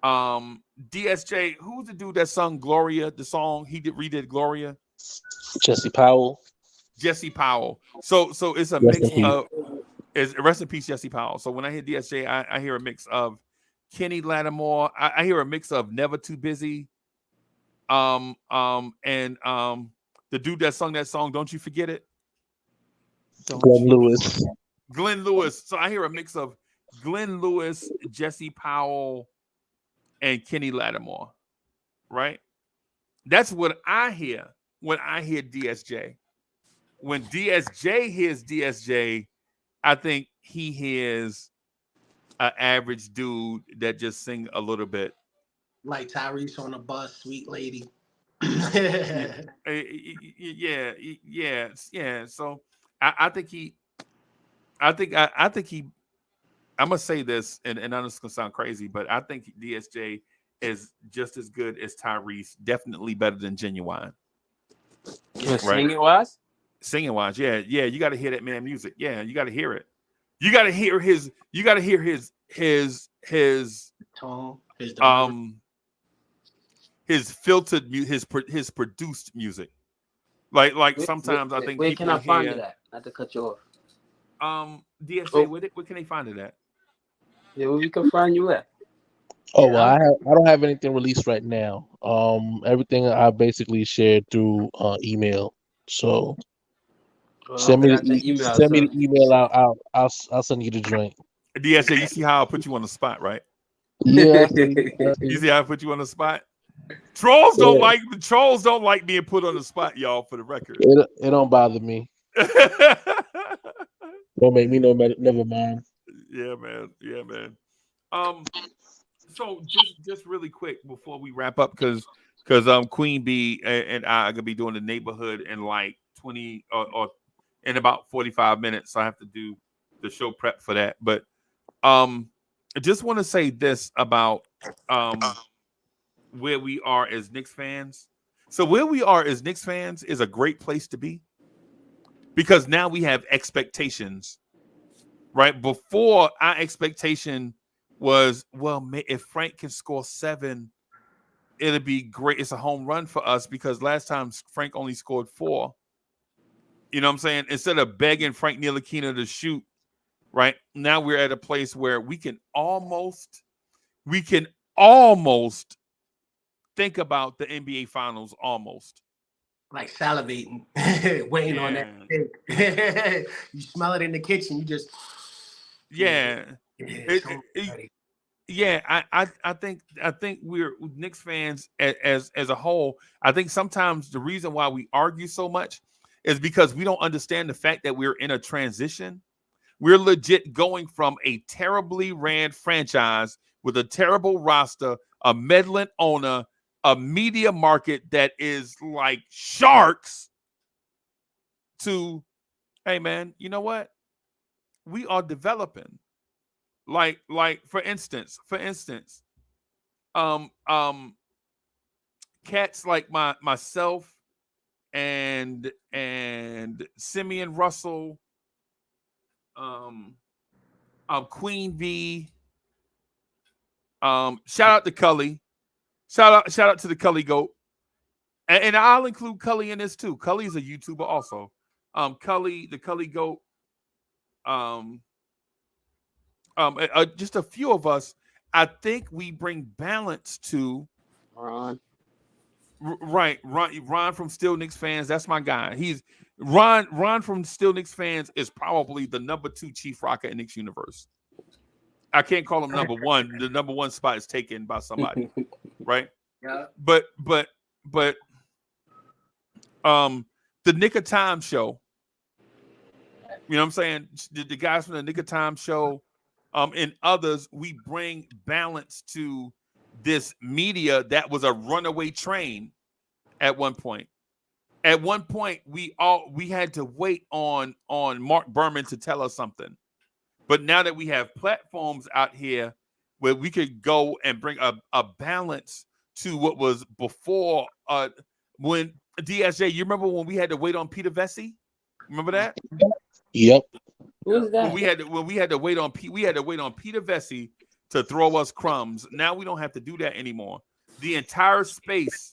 DSJ. Who's the dude that sung Gloria? The song he redid Gloria. Jesse Powell. So it's a mix of rest in peace, Jesse Powell. So when I hear DSJ, I hear a mix of Kenny Lattimore. I hear a mix of Never Too Busy. And the dude that sung that song, Don't You Forget It. Glenn Lewis. So I hear a mix of Glenn Lewis, Jesse Powell, and Kenny Lattimore. Right? That's what I hear when I hear DSJ. When DSJ hears DSJ, I think he hears an average dude that just sing a little bit. Like Tyrese on the bus, sweet lady. Yeah. So I think he. I'm gonna say this, and I know it's gonna sound crazy, but I think DSJ is just as good as Tyrese. Definitely better than Genuine. Right? Singing wise, yeah. You got to hear that man music. Yeah, you got to hear it. You got to hear his. You got to hear his tone, his filtered, his produced music. Like sometimes I think. Where can I find it at? Not to cut you off. DSJ, where can they find it at? Yeah, where we can find you at? Oh, well, I don't have anything released right now. Everything I basically shared through email. So send me the email. I'll send you the joint. DSJ, you see how I put you on the spot, right? Yeah. You see how I put you on the spot? Trolls don't like being put on the spot, y'all. For the record, it don't bother me. Don't make me never mind. Yeah, man. So just really quick before we wrap up, because Queen Bee and I are gonna be doing the neighborhood in like 20 or in about 45 minutes. So I have to do the show prep for that. But I just want to say this about where we are as Knicks fans. So where we are as Knicks fans is a great place to be, because now we have expectations, right? Before, our expectation was, well, if Frank can score 7, it'll be great. It's a home run for us, because last time Frank only scored 4. You know what I'm saying? Instead of begging Frank Ntilikina to shoot, right? Now we're at a place where we can almost think about the NBA Finals almost. Like salivating, waiting on that thing. You smell it in the kitchen. You just yeah. Yeah, I think we're Knicks fans as a whole. I think sometimes the reason why we argue so much is because we don't understand the fact that we're in a transition. We're legit going from a terribly ran franchise with a terrible roster, a meddling owner, a media market that is like sharks to, hey man, you know what? We are developing. Like for instance, um um cats like myself and Simeon Russell, um Queen V, shout out to Cully. Shout out to the Cully Goat. And I'll include Cully in this too. Cully is a YouTuber also. Cully, the Cully Goat, um, just a few of us. I think we bring balance to Ron. right. Ron from Still Knicks fans. That's my guy. He's Ron. Ron from Still Knicks fans is probably the number 2 chief rocker in Knicks universe. I can't call him number 1. The number 1 spot is taken by somebody, right? Yeah. But the Nick of Time show. You know what I'm saying? The guys from the Nick of Time show, and others, we bring balance to this media that was a runaway train at one point. At one point, we had to wait on Mark Berman to tell us something. But now that we have platforms out here where we could go and bring a balance to what was before, when DSJ, you remember when we had to wait on Peter Vesey? Remember that? Yep. Who's that? When we had to wait on Peter Vesey to throw us crumbs. Now we don't have to do that anymore. The entire space,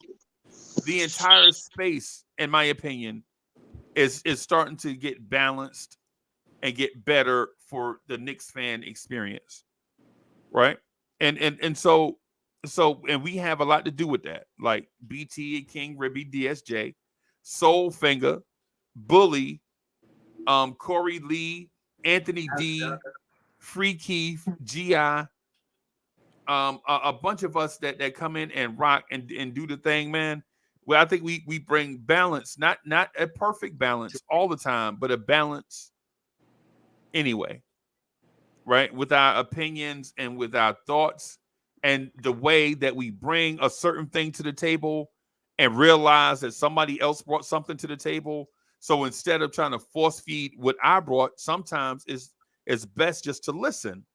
in my opinion, is starting to get balanced and get better for the Knicks fan experience, right? And so and we have a lot to do with that, like BT, King Ribby, DSJ, Soulfinger, Bully, Corey Lee, Anthony D, Free Keith, GI, a bunch of us that come in and rock and do the thing, man. Well, I think we bring balance, not a perfect balance all the time, but a balance anyway, right? With our opinions and with our thoughts and the way that we bring a certain thing to the table and realize that somebody else brought something to the table. So instead of trying to force feed what I brought, sometimes it's best just to listen,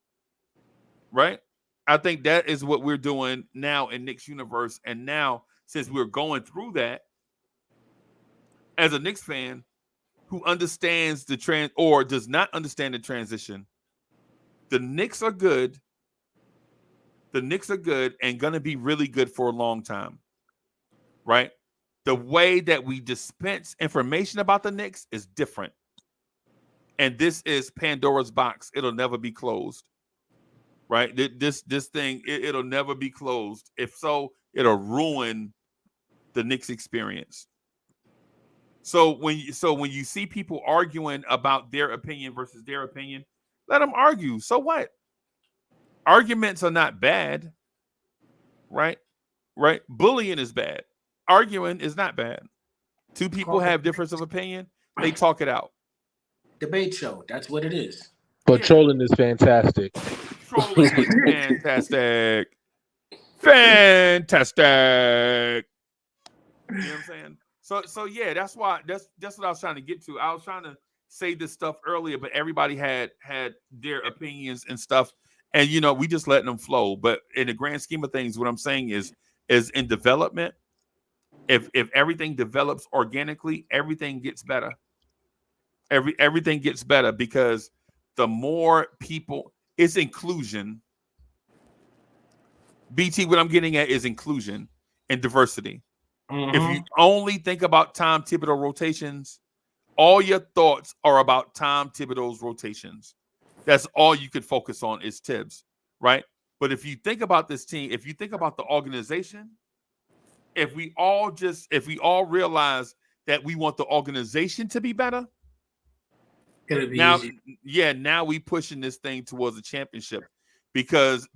right? I think that is what we're doing now in Knicks universe. And now, since we're going through that, as a Knicks fan who understands the or does not understand the transition, the Knicks are good. The Knicks are good and going to be really good for a long time, right? The way that we dispense information about the Knicks is different. And this is Pandora's box. It'll never be closed, right? This thing, it'll never be closed. If so, it'll ruin the Knicks experience. So when you see people arguing about their opinion versus their opinion, let them argue. So what? Arguments are not bad, right? Right? Bullying is bad. Arguing is not bad. Two people have difference of opinion. They talk it out. Debate show. That's what it is. But trolling is fantastic. Trolling is fantastic. Fantastic. You know what I'm saying? So yeah, that's what I was trying to get to. I was trying to say this stuff earlier, but everybody had their opinions and stuff, and we just letting them flow. But in the grand scheme of things, what I'm saying is in development, if everything develops organically, everything gets better. Everything gets better because the more people, it's inclusion. BT, what I'm getting at is inclusion and diversity. Mm-hmm. If you only think about Tom Thibodeau rotations, all your thoughts are about Tom Thibodeau's rotations. That's all you could focus on is Tibbs, right? But if you think about this team, if you think about the organization, if we all realize that we want the organization to be better, Gonna be now, easy. now we pushing this thing towards a championship. because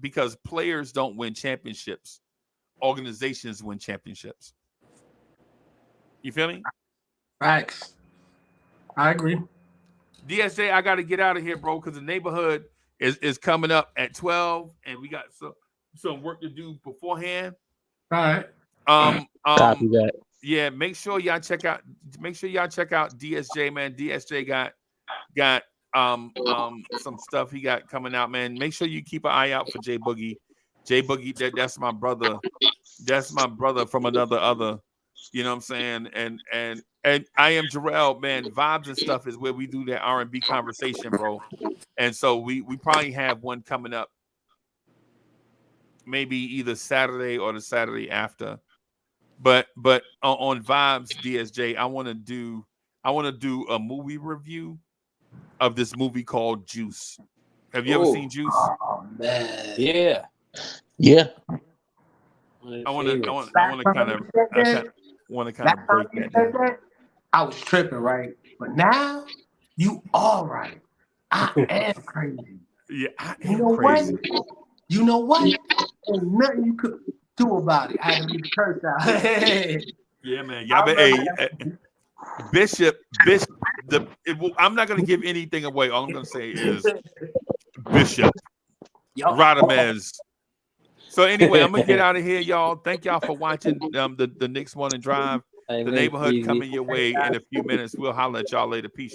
players don't win championships, organizations win championships. You feel me? Facts. I agree. DSJ, I got to get out of here, bro, because the neighborhood is coming up at 12, and we got some work to do beforehand. All right. Copy that. Yeah, make sure y'all check out DSJ, man. DSJ got some stuff he got coming out, man. Make sure you keep an eye out for J Boogie. J Boogie, that's my brother. That's my brother from another. You know what I'm saying? And I am Jarrell, man. Vibes and stuff is where we do that R&B conversation, bro. And so we probably have one coming up, maybe either Saturday or the Saturday after. But on Vibes, DSJ, I want to do a movie review of this movie called Juice. Have you ever seen Juice? Oh man. Yeah. Yeah. I want to kind of break that down. I was tripping, right? But now you all right. I am crazy. Yeah, I You am know crazy. what? You know what? There's nothing you could do about it. I had to leave the curse out. Yeah, man. Y'all Bishop. I'm not gonna give anything away. All I'm gonna say is Bishop Radamez. So anyway, I'm gonna get out of here, y'all. Thank y'all for watching the Knicks One and Drive. Hey, The neighborhood coming your way in a few minutes. We'll holler at y'all later. Peace, y'all.